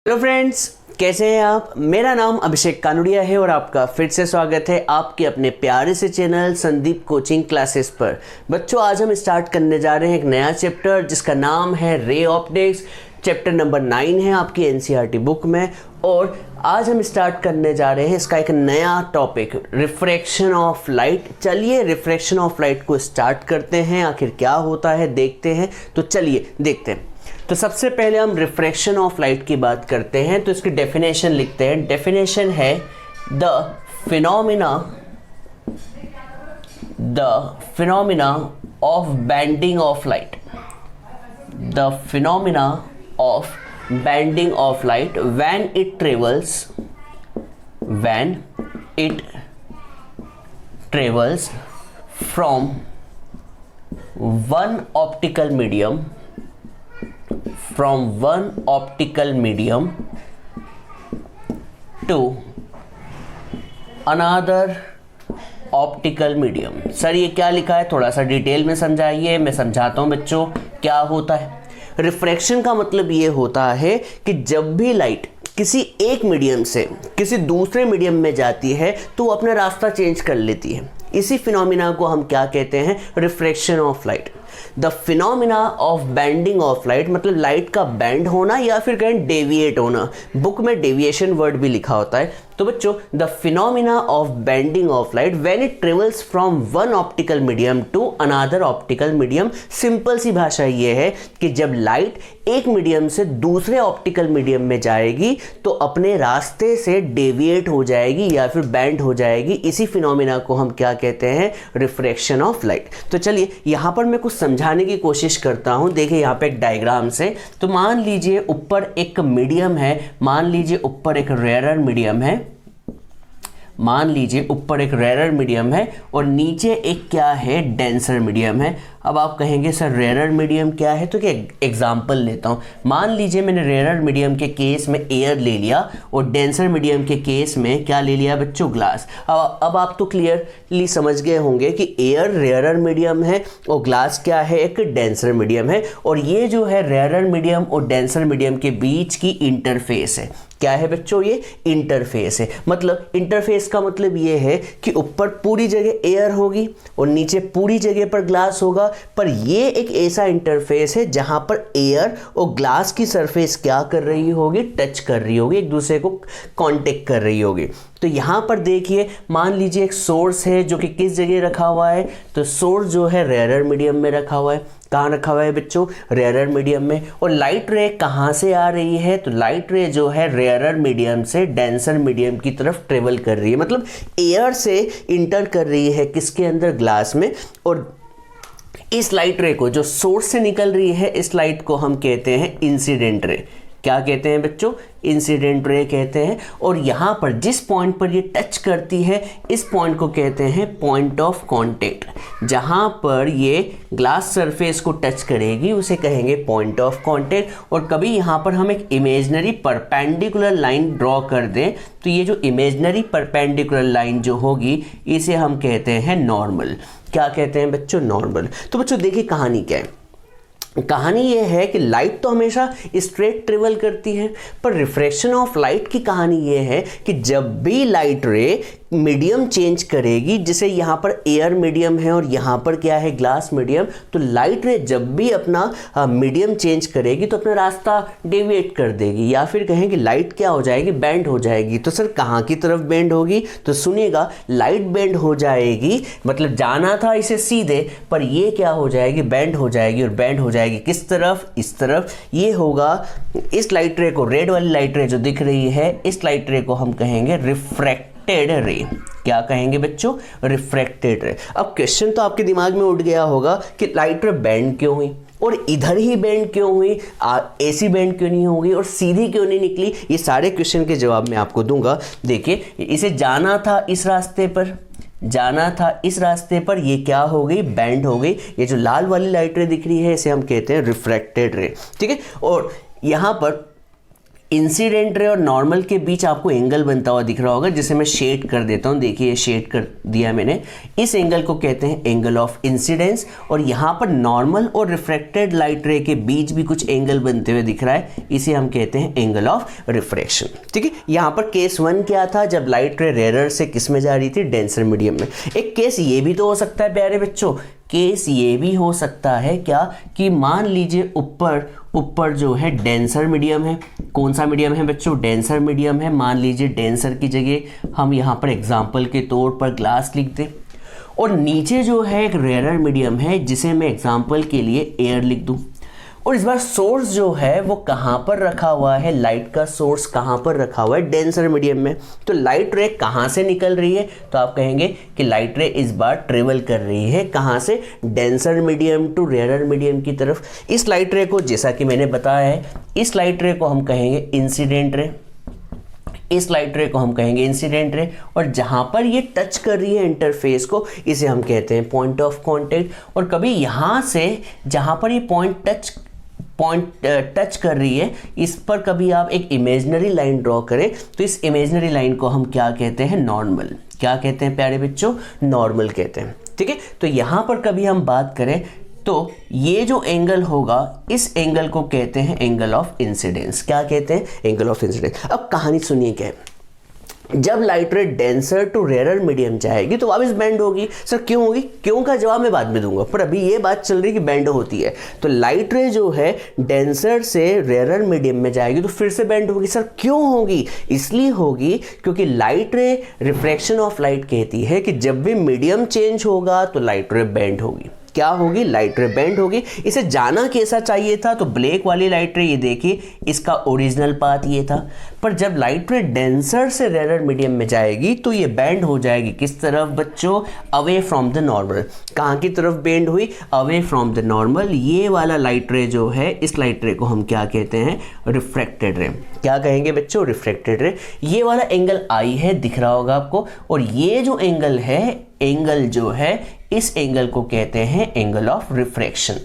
Hello friends, कैसे हैं आप। मेरा नाम अभिषेक कानुड़िया है और आपका फिर से स्वागत है आपके अपने प्यारे से चैनल संदीप कोचिंग क्लासेस पर। बच्चों, आज हम स्टार्ट करने जा रहे हैं एक नया चैप्टर जिसका नाम है रे ऑप्टिक्स। चैप्टर नंबर 9 है आपकी एनसीईआरटी बुक में और आज हम स्टार्ट करने जा रहे हैं इसका एक नया टॉपिक, रिफ्रैक्शन ऑफ लाइट। चलिए रिफ्रैक्शन ऑफ लाइट को स्टार्ट करते हैं, आखिर क्या होता है देखते हैं। तो चलिए देखते हैं। तो सबसे पहले हम रिफ्रैक्शन ऑफ लाइट की बात करते हैं, तो इसकी डेफिनेशन लिखते हैं। डेफिनेशन है the phenomena of bending of light. The phenomena of bending of light when it travels from one optical medium to another optical medium. Sir ये क्या लिखा है, थोड़ा सा डिटेल में समझाइए। मैं समझाता हूँ बच्चों क्या होता है। रिफ्रैक्शन का मतलब ये होता है कि जब भी लाइट किसी एक मीडियम से किसी दूसरे मीडियम में जाती है तो वो अपना रास्ता चेंज कर लेती है। इसी फिनोमिना को हम क्या कहते हैं, refraction of light. The phenomena of bending of light मतलब लाइट का बेंड होना या फिर कहें डेविएट होना। बुक में डेविएशन वर्ड भी लिखा होता है। तो बच्चों, the phenomena of bending of light when it travels from one optical medium to another optical medium. Simple सी भाषा ये है कि जब लाइट एक मीडियम से दूसरे ऑप्टिकल मीडियम में जाएगी तो अपने रास्ते से डेविएट हो जाएगी या फिर बेंड हो जाएगी। इसी फिनोमिना को हम क्या कहते हैं, रिफ्रैक्शन ऑफ लाइट। तो चलिए यहाँ पर मैं कुछ समझाने की कोशिश करता हूँ। देखिए यहाँ पे एक डायग्राम से, तो मान लीजिए ऊपर एक मीडियम है, मान लीजिए ऊपर एक रेयरर मीडियम है, मान लीजिए ऊपर एक रेयरर मीडियम है और नीचे एक क्या है, डेंसर मीडियम है। अब आप कहेंगे सर रेयरर मीडियम क्या है, तो क्या एग्जांपल लेता हूँ। मान लीजिए मैंने रेयरर मीडियम के केस में एयर ले लिया और डेंसर मीडियम के केस में क्या ले लिया बच्चों, ग्लास। अब आप तो क्लियरली समझ गए होंगे कि एयर रेयरर मीडियम है और ग्लास क्या है, एक डेंसर मीडियम है। और ये जो है रेयरर मीडियम और डेंसर मीडियम के बीच की इंटरफेस है। क्या है बच्चों, ये इंटरफेस है। मतलब इंटरफेस का मतलब ये है कि ऊपर पूरी जगह एयर होगी और नीचे पूरी जगह पर ग्लास होगा। पर ये एक ऐसा इंटरफेस है जहां पर एयर और ग्लास की सरफेस क्या कर रही होगी, टच कर रही होगी, एक दूसरे को कांटेक्ट कर रही होगी। तो यहाँ पर देखिए, मान लीजिए एक सोर्स है जो कि किस जगह रखा हुआ है, तो सोर्स जो है रेयरर मीडियम में रखा हुआ है। कहाँ रखा हुआ है बच्चों, रेयरर मीडियम में। और लाइट रे कहाँ से आ रही है, तो लाइट रे जो है रेयरर मीडियम से डेंसर मीडियम की तरफ ट्रेवल कर रही है। मतलब एयर से इंटर कर रही है किसके अंदर, ग्लास में। और इस लाइट रे को जो सोर्स से निकल रही है, इस लाइट को हम कहते हैं इंसिडेंट रे। क्या कहते हैं बच्चों, इंसिडेंट रे कहते हैं। और यहाँ पर जिस पॉइंट पर ये टच करती है, इस पॉइंट को कहते हैं पॉइंट ऑफ कांटेक्ट। जहाँ पर ये ग्लास सरफेस को टच करेगी उसे कहेंगे पॉइंट ऑफ कांटेक्ट। और कभी यहाँ पर हम एक इमेजिनरी परपेंडिकुलर लाइन ड्रॉ कर दें तो ये जो इमेजिनरी परपेंडिकुलर लाइन जो होगी इसे हम कहते हैं नॉर्मल। क्या कहते हैं बच्चों, नॉर्मल। तो बच्चों देखिए कहानी क्या है। कहानी यह है कि लाइट तो हमेशा स्ट्रेट ट्रेवल करती है, पर रिफ्रैक्शन ऑफ लाइट की कहानी यह है कि जब भी लाइट रे मीडियम चेंज करेगी, जैसे यहाँ पर एयर मीडियम है और यहाँ पर क्या है, ग्लास मीडियम, तो लाइट रे जब भी अपना मीडियम चेंज करेगी तो अपना रास्ता डेविएट कर देगी या फिर कहें कि लाइट क्या हो जाएगी, बेंड हो जाएगी। तो सर कहाँ की तरफ बेंड होगी, तो सुनिएगा, लाइट बेंड हो जाएगी, मतलब जाना था इसे सीधे, पर ये क्या हो जाएगी, बेंड हो जाएगी। और बेंड हो जाएगी किस तरफ, इस तरफ। ये होगा इस लाइट रे को, रेड वाली लाइट रे जो दिख रही है, इस लाइट रे को हम कहेंगे रिफ्रैक्टेड रे। क्या कहेंगे बच्चों, रिफ्रैक्टेड रे। अब क्वेश्चन तो आपके दिमाग में उठ गया होगा कि लाइट रे बेंड क्यों हुई और इधर ही बेंड क्यों हुई, ऐसी बेंड क्यों नहीं होगी और सीधी क्यों नहीं निकली। ये सारे क्वेश्चन के जवाब मैं आपको दूंगा। देखिए, इसे जाना था इस रास्ते पर, जाना था इस रास्ते पर, ये क्या हो गई, बेंड हो गई। ये जो लाल वाली लाइट रे दिख रही है इसे हम कहते हैं रिफ्रैक्टेड रे। ठीक है। और यहाँ पर इंसिडेंट रे और नॉर्मल के बीच आपको एंगल बनता हुआ दिख रहा होगा, जिसे मैं शेड कर देता हूँ। देखिए शेड कर दिया मैंने। इस एंगल को कहते हैं एंगल ऑफ इंसिडेंस। और यहाँ पर नॉर्मल और रिफ्रैक्टेड लाइट रे के बीच भी कुछ एंगल बनते हुए दिख रहा है, इसे हम कहते हैं एंगल ऑफ रिफ्रैक्शन। ठीक है, यहाँ पर केस 1 क्या था, जब लाइट रे रेयर से किस में जा रही थी, डेंसर मीडियम में। एक केस ये भी तो हो सकता है प्यारे बच्चों, केस ये भी हो सकता है क्या कि मान लीजिए ऊपर जो है डेंसर मीडियम है। कौन सा मीडियम है बच्चों, डेंसर मीडियम है। मान लीजिए डेंसर की जगह हम यहाँ पर एग्जाम्पल के तौर पर ग्लास लिख दें, और नीचे जो है एक रेयर मीडियम है जिसे मैं एग्जाम्पल के लिए एयर लिख दूँ। और इस बार सोर्स जो है वो कहाँ पर रखा हुआ है, लाइट का सोर्स कहाँ पर रखा हुआ है, डेंसर मीडियम में। तो लाइट रे कहाँ से निकल रही है, तो आप कहेंगे कि लाइट रे इस बार ट्रेवल कर रही है कहाँ से, denser medium to rarer medium की तरफ। इस लाइट रे को, जैसा कि मैंने बताया है, इस लाइट रे को हम कहेंगे इंसिडेंट रे, इस लाइट रे को हम कहेंगे इंसिडेंट रे। और जहां पर ये टच कर रही है इंटरफेस को, इसे हम कहते हैं पॉइंट ऑफ कांटेक्ट। और कभी यहां से जहां पर ये पॉइंट टच कर रही है, इस पर कभी आप एक इमेजिनरी लाइन ड्रॉ करें, तो इस इमेजिनरी लाइन को हम क्या कहते हैं, नॉर्मल। क्या कहते हैं प्यारे बच्चों, नॉर्मल कहते हैं। ठीक है, तो यहां पर कभी हम बात करें तो ये जो एंगल होगा, इस एंगल को कहते हैं एंगल ऑफ इंसिडेंस। क्या कहते हैं, एंगल ऑफ इंसिडेंस। अब कहानी सुनिए क्या है, जब लाइट रे डेंसर टू रेयर मीडियम जाएगी तो वापस बेंड होगी। सर क्यों होगी, क्यों का जवाब मैं बाद में दूंगा, पर अभी ये बात चल रही है कि बेंड होती है। तो लाइट रे जो है डेंसर से रेयर मीडियम में जाएगी तो फिर से बेंड होगी। सर क्यों होगी, इसलिए होगी क्योंकि लाइट रे, रिफ्रैक्शन ऑफ लाइट कहती है कि जब भी मीडियम चेंज होगा तो लाइट रे बेंड होगी। क्या होगी, लाइट रे बेंड होगी। इसे जाना कैसा चाहिए था, तो ब्लैक वाली लाइट रे, ये देखिए इसका ओरिजिनल पाथ ये था। पर जब लाइट रे डेंसर से रेयर मीडियम में जाएगी तो ये बेंड हो जाएगी किस तरफ बच्चों, अवे फ्रॉम द नॉर्मल। कहाँ की तरफ बेंड हुई, अवे फ्रॉम द नॉर्मल। ये वाला लाइट रे जो है, इस लाइट रे को हम क्या कहते हैं, रिफ्रैक्टेड रे। क्या कहेंगे बच्चों, रिफ्रैक्टेड रे। ये वाला एंगल आई है, दिख रहा होगा आपको, और ये जो एंगल है, एंगल जो है, इस एंगल को कहते हैं एंगल ऑफ रिफ्रैक्शन।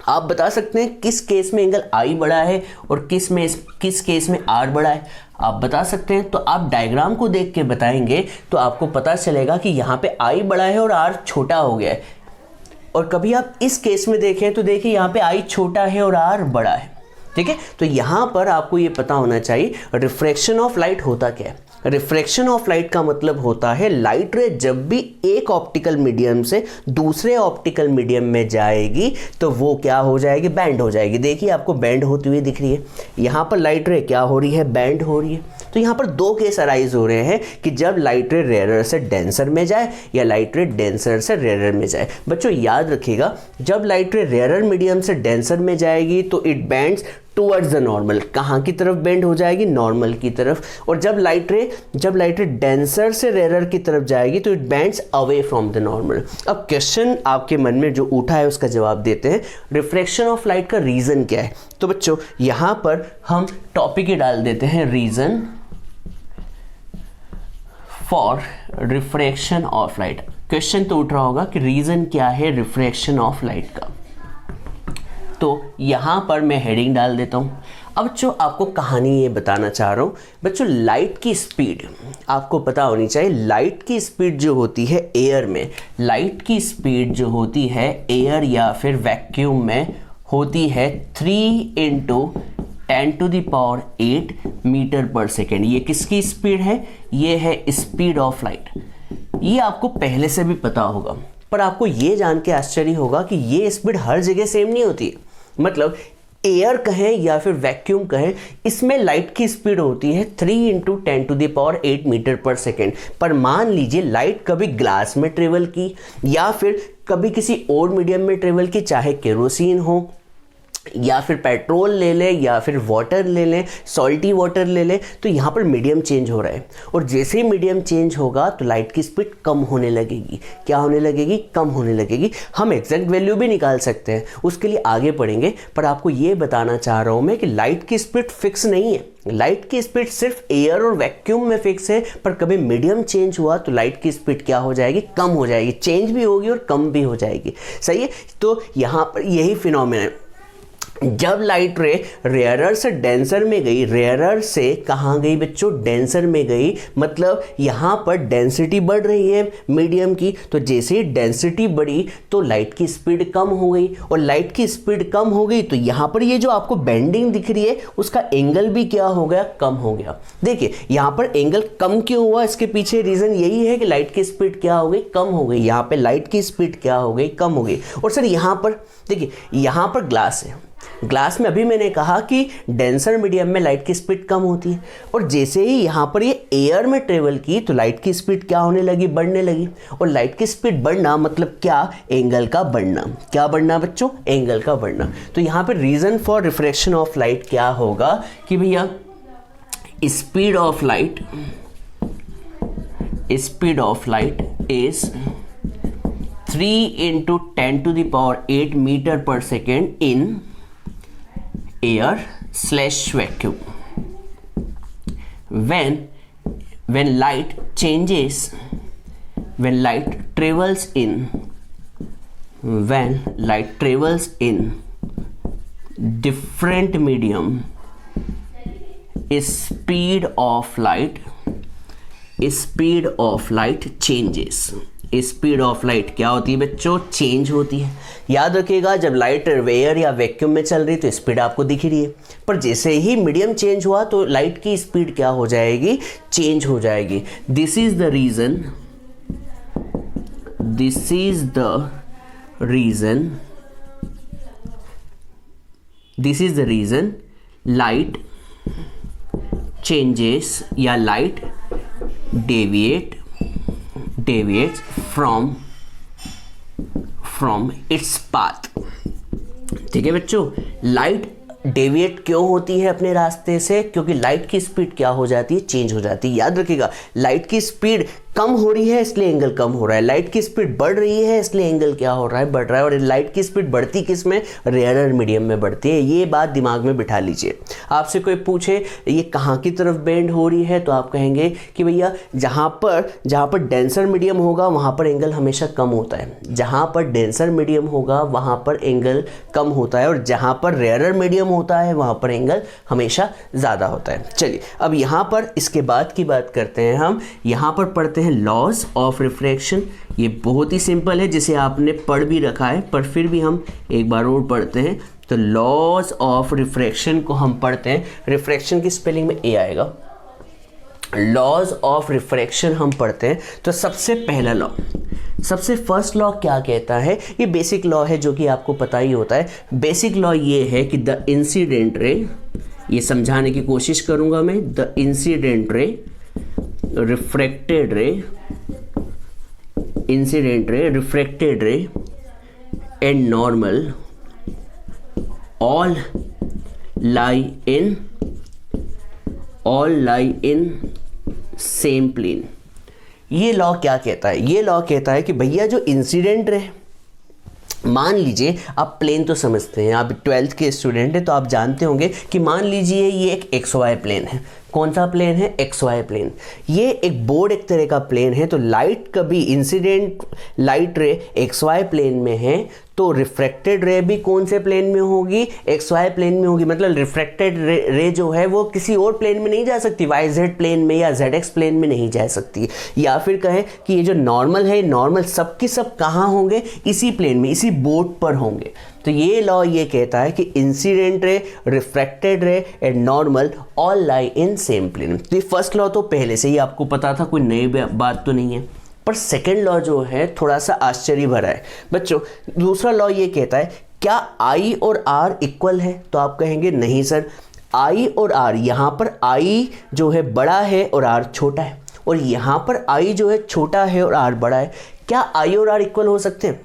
आप बता सकते हैं किस केस में एंगल आई बड़ा है और किस केस में आर बड़ा है, आप बता सकते हैं। तो आप डायग्राम को देख के बताएंगे तो आपको पता चलेगा कि यहाँ पे आई बड़ा है और आर छोटा हो गया है। और कभी आप इस केस में देखें तो देखिए यहाँ पे आई छोटा है और आर बड़ा है। ठीक है, तो यहाँ पर आपको ये पता होना चाहिए रिफ्रैक्शन ऑफ लाइट होता क्या है। रिफ्रैक्शन ऑफ लाइट का मतलब होता है लाइट रे जब भी एक ऑप्टिकल मीडियम से दूसरे ऑप्टिकल मीडियम में जाएगी तो वो क्या हो जाएगी, बैंड हो जाएगी। देखिए आपको बैंड होती हुई दिख रही है, यहाँ पर लाइट रे क्या हो रही है, बैंड हो रही है। तो यहाँ पर दो केस अराइज हो रहे हैं कि जब लाइट रे रेयर से डेंसर में जाए या लाइट रे डेंसर से रेयर में जाए। बच्चों याद रखिएगा, जब लाइट रे रेयर मीडियम से डेंसर में जाएगी तो it bands towards the normal. कहाँ की तरफ बेंड हो जाएगी, नॉर्मल की तरफ। और जब लाइट रे डेंसर से रेयर की तरफ जाएगी तो it bands away from the normal. अब क्वेश्चन आपके मन में जो उठा है उसका जवाब देते हैं, रिफ्रैक्शन ऑफ लाइट का रीजन क्या है। तो बच्चों यहाँ पर हम टॉपिक ही डाल देते हैं, reason for refraction of light. Question तो उठ रहा होगा कि रीजन क्या है रिफ्रैक्शन ऑफ लाइट का, तो यहां पर मैं हेडिंग डाल देता हूं। अब जो आपको कहानी ये बताना चाह रहा हूं बच्चों, लाइट की स्पीड आपको पता होनी चाहिए। लाइट की स्पीड जो होती है एयर में, लाइट की स्पीड जो होती है एयर या फिर वैक्यूम में होती है 3 × 10⁸ मीटर पर सेकेंड। ये किसकी स्पीड है, ये है स्पीड ऑफ लाइट। ये आपको पहले से भी पता होगा, पर आपको ये जान के आश्चर्य होगा कि ये स्पीड हर जगह सेम नहीं होती है। मतलब एयर कहें या फिर वैक्यूम कहें, इसमें लाइट की स्पीड होती है 3 × 10⁸ मीटर पर सेकेंड। पर मान लीजिए लाइट कभी ग्लास में ट्रेवल की या फिर कभी किसी और मीडियम में ट्रेवल की, चाहे केरोसिन हो या फिर पेट्रोल ले लें या फिर वाटर ले लें, सॉल्टी वाटर ले लें, तो यहाँ पर मीडियम चेंज हो रहा है। और जैसे ही मीडियम चेंज होगा तो लाइट की स्पीड कम होने लगेगी। क्या होने लगेगी, कम होने लगेगी। हम एग्जैक्ट वैल्यू भी निकाल सकते हैं, उसके लिए आगे पढ़ेंगे। पर आपको ये बताना चाह रहा हूँ मैं कि लाइट की स्पीड फिक्स नहीं है। लाइट की स्पीड सिर्फ एयर और वैक्यूम में फिक्स है, पर कभी मीडियम चेंज हुआ तो लाइट की स्पीड क्या हो जाएगी, कम हो जाएगी। चेंज भी होगी और कम भी हो जाएगी। सही है, तो यहाँ पर यही फिनोमेना है। जब लाइट रे रेयरर से डेंसर में गई, रेयरर से कहाँ गई बच्चों, डेंसर में गई, मतलब यहाँ पर डेंसिटी बढ़ रही है मीडियम की, तो जैसे ही डेंसिटी बढ़ी तो लाइट की स्पीड कम हो गई, और लाइट की स्पीड कम हो गई तो यहाँ पर ये जो आपको बेंडिंग दिख रही है उसका एंगल भी क्या हो गया, कम हो गया। देखिए यहाँ पर एंगल कम क्यों हुआ, इसके पीछे रीजन यही है कि लाइट की स्पीड क्या हो गई, कम हो गई। यहाँ पे लाइट की स्पीड क्या हो गई, कम हो गई। और सर यहाँ पर देखिए, यहाँ पर ग्लास है, ग्लास में अभी मैंने कहा कि डेंसर मीडियम में लाइट की स्पीड कम होती है, और जैसे ही यहाँ पर ये एयर में ट्रेवल की तो लाइट की स्पीड क्या होने लगी, बढ़ने लगी। और लाइट की स्पीड बढ़ना मतलब क्या, एंगल का बढ़ना। क्या बढ़ना बच्चों, एंगल का बढ़ना। तो यहाँ पर reason for refraction of light क्या होगा कि भैया speed of light is 3 × 10⁸ metre per second in air/vacuum. When light changes, when light travels in different medium, speed of light changes. Speed of light क्या होती है बच्चों, चेंज होती है। याद रखिएगा, जब लाइट एयर या वैक्यूम में चल रही तो स्पीड आपको दिख रही है, पर जैसे ही मीडियम चेंज हुआ तो लाइट की स्पीड क्या हो जाएगी, चेंज हो जाएगी। This is the reason light changes या light deviates from its path। ठीक है बच्चों, लाइट डेविएट क्यों होती है अपने रास्ते से, क्योंकि लाइट की स्पीड क्या हो जाती है, चेंज हो जाती है। याद रखिएगा, लाइट की स्पीड कम हो रही है इसलिए एंगल कम हो रहा है, लाइट की स्पीड बढ़ रही है इसलिए एंगल क्या हो रहा है, बढ़ रहा है। और लाइट की स्पीड बढ़ती किस में, रेयरर मीडियम में बढ़ती है। ये बात दिमाग में बिठा लीजिए। आपसे कोई पूछे ये कहाँ की तरफ बेंड हो रही है तो आप कहेंगे कि भैया जहाँ पर डेंसर मीडियम होगा वहाँ पर एंगल हमेशा कम होता है, जहाँ पर डेंसर मीडियम होगा वहाँ पर एंगल कम होता है, और जहाँ पर रेयरर मीडियम होता है वहाँ पर एंगल हमेशा ज़्यादा होता है। चलिए अब यहाँ पर इसके बाद की बात करते हैं। हम यहाँ पर पढ़ते हैं लॉज ऑफ रिफ्रैक्शन। ये बहुत ही सिंपल है, जिसे आपने पढ़ भी रखा है, पर फिर भी हम एक बार और पढ़ते हैं। तो लॉज ऑफ रिफ्रैक्शन को हम पढ़ते हैं। रिफ्रैक्शन की स्पेलिंग में ए आएगा। लॉज ऑफ रिफ्रैक्शन हम पढ़ते हैं। तो सबसे पहला लॉ, सबसे फर्स्ट लॉ क्या कहता है, ये बेसिक लॉ है जो कि आपको पता ही होता है। बेसिक लॉ ये है कि द इंसिडेंट रे, ये समझाने की कोशिश करूंगा मैं, द इंसिडेंट रे, रिफ्रैक्टेड रे, refracted ray and normal all lie in same plane। ये लॉ क्या कहता है, ये लॉ कहता है कि भैया जो इंसिडेंट रे, मान लीजिए आप प्लेन तो समझते हैं, आप 12th के स्टूडेंट हैं तो आप जानते होंगे कि मान लीजिए ये एक XY प्लेन है। कौन सा प्लेन है, XY प्लेन। ये एक बोर्ड एक तरह का प्लेन है। तो लाइट कभी incident light ray XY plane में है तो रिफ्रैक्टेड रे भी कौन से प्लेन में होगी, XY प्लेन में होगी। मतलब रिफ्रैक्टेड रे जो है वो किसी और प्लेन में नहीं जा सकती, YZ प्लेन में या ZX प्लेन में नहीं जा सकती। या फिर कहें कि ये जो नॉर्मल है, नॉर्मल सब के सब कहाँ होंगे, इसी प्लेन में, इसी बोर्ड पर होंगे। तो ये लॉ ये कहता है कि incident ray, refracted ray and normal all lie in same plane. तो ये फर्स्ट लॉ तो पहले से ही आपको पता था, कोई नई बात तो नहीं है। पर सेकंड लॉ जो है थोड़ा सा आश्चर्य भरा है बच्चों। दूसरा लॉ ये कहता है क्या I और R इक्वल है, तो आप कहेंगे नहीं सर, I और R, यहाँ पर I जो है बड़ा है और R छोटा है, और यहाँ पर I जो है छोटा है और R बड़ा है। क्या I और R इक्वल हो सकते हैं?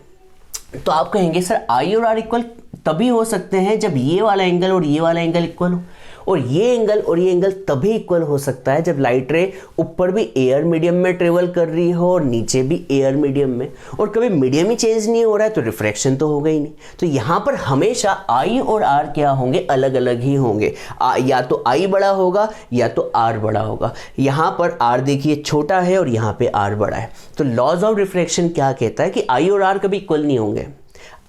तो आप कहेंगे सर I और R इक्वल तभी हो सकते हैं जब ये वाला एंगल और ये वाला एंगल इक्वल हो, और ये एंगल तभी इक्वल हो सकता है जब लाइट रे ऊपर भी एयर मीडियम में ट्रेवल कर रही हो और नीचे भी एयर मीडियम में, और कभी मीडियम ही चेंज नहीं हो रहा है तो रिफ्रैक्शन तो होगा ही नहीं। तो यहाँ पर हमेशा I और R क्या होंगे, अलग अलग ही होंगे। या तो I बड़ा होगा या तो R बड़ा होगा। यहाँ पर R देखिए छोटा है और यहाँ पे R बड़ा है। तो लॉज ऑफ रिफ्रैक्शन क्या कहता है कि I और R कभी इक्वल नहीं होंगे।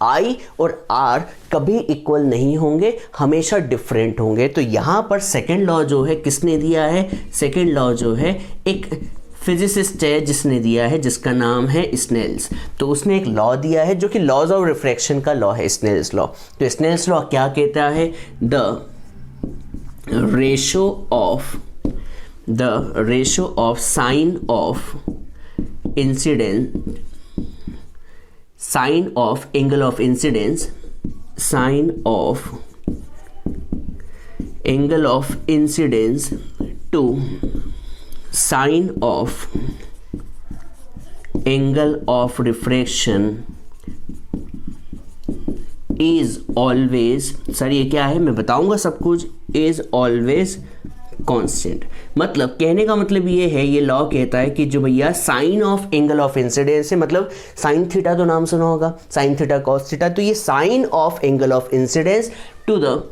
I और R कभी इक्वल नहीं होंगे, हमेशा डिफरेंट होंगे। तो यहाँ पर सेकेंड लॉ जो है किसने दिया है? सेकेंड लॉ जो है एक फिजिसिस्ट है जिसने दिया है, जिसका नाम है स्नेल्स। तो उसने एक लॉ दिया है जो कि लॉज ऑफ रिफ्रैक्शन का लॉ है, स्नेल्स लॉ। तो स्नेल्स लॉ क्या कहता है? The ratio of sine of incident, sine of angle of incidence, sine of angle of incidence to sine of angle of refraction is always, sir ये क्या है मैं बताऊंगा सब कुछ, इज ऑलवेज कांस्टेंट। मतलब कहने का मतलब ये है, ये लॉ कहता है कि जो भैया sine of angle of incidence है, मतलब साइन थीटा तो नाम सुना होगा, साइन थीटा कॉस थीटा, तो ये sine of angle of incidence to the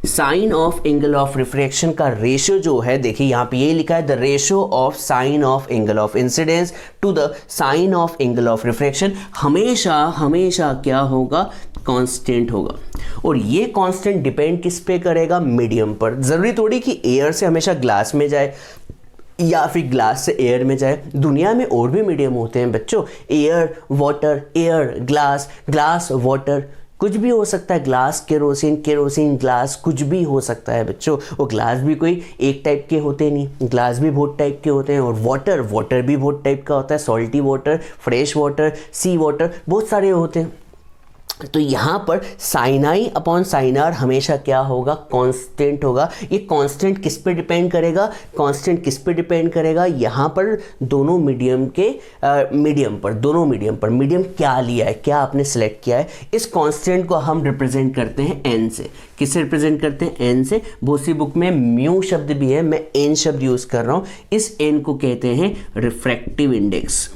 sine of angle of refraction का रेशियो जो है, देखिए यहाँ पे ये लिखा है the ratio of sine of angle of incidence to the sine of angle of refraction हमेशा हमेशा क्या होगा? कांस्टेंट होगा। और ये कांस्टेंट डिपेंड किस पे करेगा? मीडियम पर। जरूरी थोड़ी कि एयर से हमेशा ग्लास में जाए या फिर ग्लास से एयर में जाए। दुनिया में और भी मीडियम होते हैं बच्चों, air water, air glass, glass water, कुछ भी हो सकता है। ग्लास केरोसिन, केरोसिन ग्लास, कुछ भी हो सकता है बच्चों। और ग्लास भी कोई एक टाइप के होते नहीं, ग्लास भी बहुत टाइप के होते हैं। और वाटर, वाटर भी बहुत टाइप का होता है, salty water, fresh water, sea water, बहुत सारे होते हैं। तो यहाँ पर sine I upon sine R हमेशा क्या होगा? कांस्टेंट होगा। ये कांस्टेंट किस पे डिपेंड करेगा? कांस्टेंट किस पे डिपेंड करेगा? यहाँ पर दोनों मीडियम के मीडियम पर, दोनों मीडियम पर। मीडियम क्या लिया है, क्या आपने सेलेक्ट किया है? इस कांस्टेंट को हम रिप्रेजेंट करते हैं एन से। किससे रिप्रेजेंट करते हैं? एन से। बहुत सी बुक में म्यू शब्द भी है, मैं एन शब्द यूज कर रहा हूँ। इस एन को कहते हैं रिफ्रैक्टिव इंडेक्स।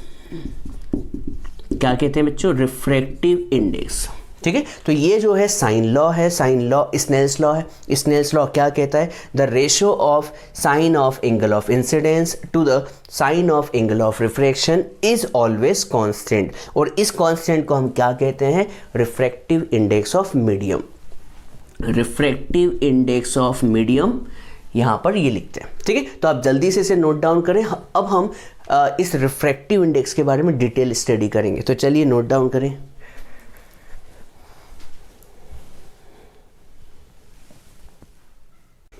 क्या कहते हैं बच्चों? Refractive index. ठीक है, तो ये जो है साइन लॉ है, साइन लॉ स्नेल्स लॉ है। स्नेल्स लॉ क्या कहता है? The ratio of sine of angle of incidence to the sine of angle of refraction is always constant. और इस कांस्टेंट को हम क्या कहते हैं? Refractive index of medium. Refractive index of medium यहाँ पर ये लिखते हैं। ठीक है, तो आप जल्दी से इसे नोट डाउन करें। अब हम इस रिफ्रैक्टिव इंडेक्स के बारे में डिटेल स्टडी करेंगे। तो चलिए नोट डाउन करें।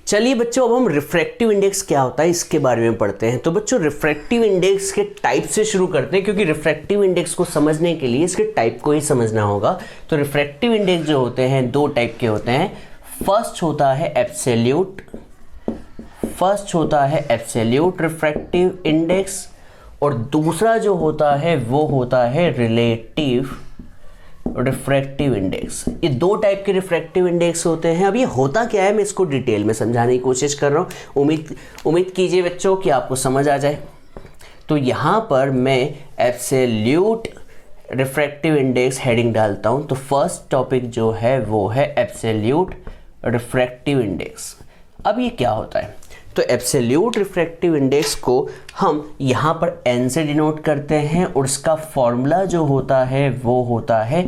चलिए बच्चों, अब हम रिफ्रैक्टिव इंडेक्स क्या होता है इसके बारे में पढ़ते हैं। तो बच्चों रिफ्रैक्टिव इंडेक्स के टाइप से शुरू करते हैं, क्योंकि रिफ्रैक्टिव इंडेक्स को समझने के लिए इसके टाइप को ही समझना होगा। तो रिफ्रैक्टिव इंडेक्स जो होते हैं दो टाइप के होते हैं। फर्स्ट होता है एब्सोल्यूट, फर्स्ट होता है एब्सोल्यूट रिफ्रैक्टिव इंडेक्स, और दूसरा जो होता है वो होता है रिलेटिव रिफ्रैक्टिव इंडेक्स। ये दो टाइप के रिफ्रैक्टिव इंडेक्स होते हैं। अब ये होता क्या है मैं इसको डिटेल में समझाने की कोशिश कर रहा हूँ। उम्मीद कीजिए बच्चों कि आपको समझ आ जाए। तो यहाँ पर मैं एब्सोल्यूट रिफ्रैक्टिव इंडेक्स हेडिंग डालता हूँ। तो फर्स्ट टॉपिक जो है वो है एब्सोल्यूट रिफ्रैक्टिव इंडेक्स। अब ये क्या होता है? तो एब्सोल्यूट रिफ्रैक्टिव इंडेक्स को हम यहाँ पर n से डिनोट करते हैं, और इसका फॉर्मूला जो होता है वो होता है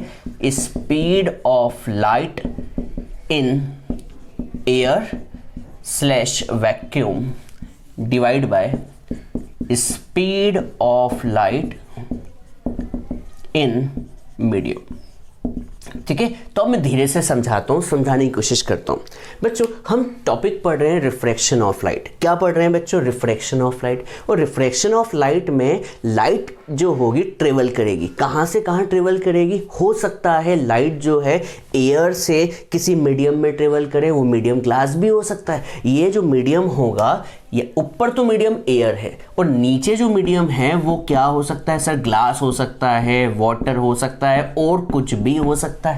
speed of light in air slash vacuum divide by speed of light in medium. ठीक है, तो अब मैं धीरे से समझाता हूँ, समझाने की कोशिश करता हूँ। बच्चों हम टॉपिक पढ़ रहे हैं रिफ्रैक्शन ऑफ लाइट। क्या पढ़ रहे हैं बच्चों? Refraction of light. और रिफ्रैक्शन ऑफ लाइट में लाइट जो होगी ट्रेवल करेगी। कहाँ से कहाँ ट्रेवल करेगी? हो सकता है लाइट जो है एयर से किसी मीडियम में ट्रेवल करे, वो मीडियम ग्लास भी हो सकता है। ये जो मीडियम होगा, ये ऊपर तो मीडियम एयर है, और नीचे जो मीडियम है वो क्या हो सकता है सर? ग्लास हो सकता है, वाटर हो सकता है, और कुछ भी हो सकता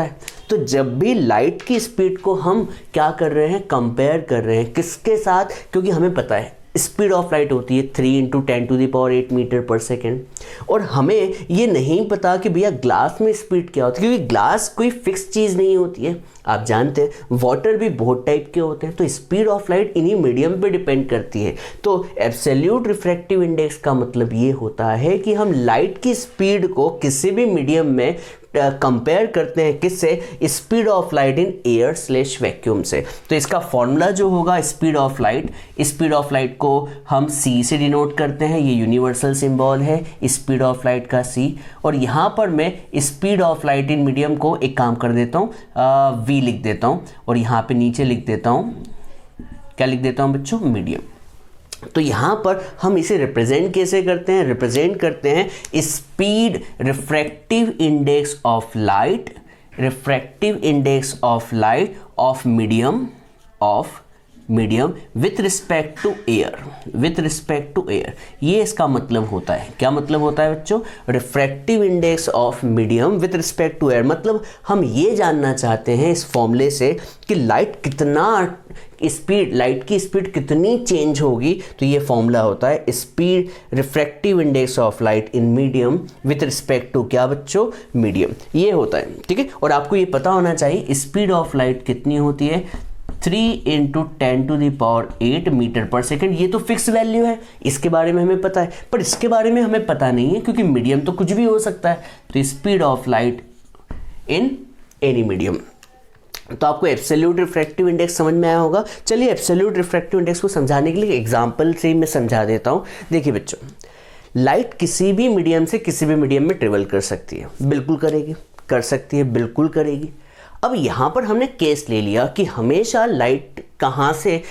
है। तो जब भी लाइट की स्पीड को हम क्या कर रहे हैं? कंपेयर कर रहे हैं किसके साथ? क्योंकि हमें पता है स्पीड ऑफ लाइट होती है 3 × 10⁸ मीटर पर सेकेंड। और हमें ये नहीं पता कि भैया ग्लास में स्पीड क्या होती है, क्योंकि ग्लास कोई फिक्स चीज़ नहीं होती है। आप जानते हैं वाटर भी बहुत टाइप के होते हैं, तो स्पीड ऑफ लाइट इन्हीं मीडियम पे डिपेंड करती है। तो एब्सोल्यूट रिफ्रैक्टिव इंडेक्स का मतलब ये होता है कि हम लाइट की स्पीड को किसी भी मीडियम में कंपेयर करते हैं, किससे? Speed of light in air / vacuum से। तो इसका फॉर्मूला जो होगा स्पीड ऑफ लाइट को हम c से डिनोट करते हैं, ये यूनिवर्सल सिंबल है स्पीड ऑफ लाइट का c। और यहाँ पर मैं speed of light in medium को एक काम कर देता हूँ, v लिख देता हूँ, और यहाँ पे नीचे लिख देता हूँ, क्या लिख देता हूँ बच्चों? मीडियम। तो यहाँ पर हम इसे रिप्रेजेंट कैसे करते हैं? रिप्रेजेंट करते हैं speed refractive index of light of medium with respect to air. ये इसका मतलब होता है। क्या मतलब होता है बच्चों? Refractive index of medium with respect to air. मतलब हम ये जानना चाहते हैं इस फॉर्मूले से कि लाइट की स्पीड कितनी चेंज होगी। तो ये फॉर्मूला होता है speed refractive index of light in medium with respect to क्या बच्चों? मीडियम। ये होता है, ठीक है। और आपको ये पता होना चाहिए स्पीड ऑफ लाइट कितनी होती है? 3 × 10⁸ मीटर पर सेकेंड। ये तो फिक्स वैल्यू है, इसके बारे में हमें पता है, पर इसके बारे में हमें पता नहीं है क्योंकि मीडियम तो कुछ भी हो सकता है। तो speed of light in any medium. तो आपको एब्सोल्यूट रिफ्रैक्टिव इंडेक्स समझ में आया होगा। चलिए एब्सोल्यूट रिफ्रैक्टिव इंडेक्स को समझाने के लिए एग्जांपल से मैं समझा देता हूँ। देखिए बच्चों, लाइट किसी भी मीडियम से किसी भी मीडियम में ट्रेवल कर सकती है, बिल्कुल करेगी, कर सकती है, बिल्कुल करेगी। अब यहाँ पर हमने केस ले लिया कि हमेशा लाइट कहाँ से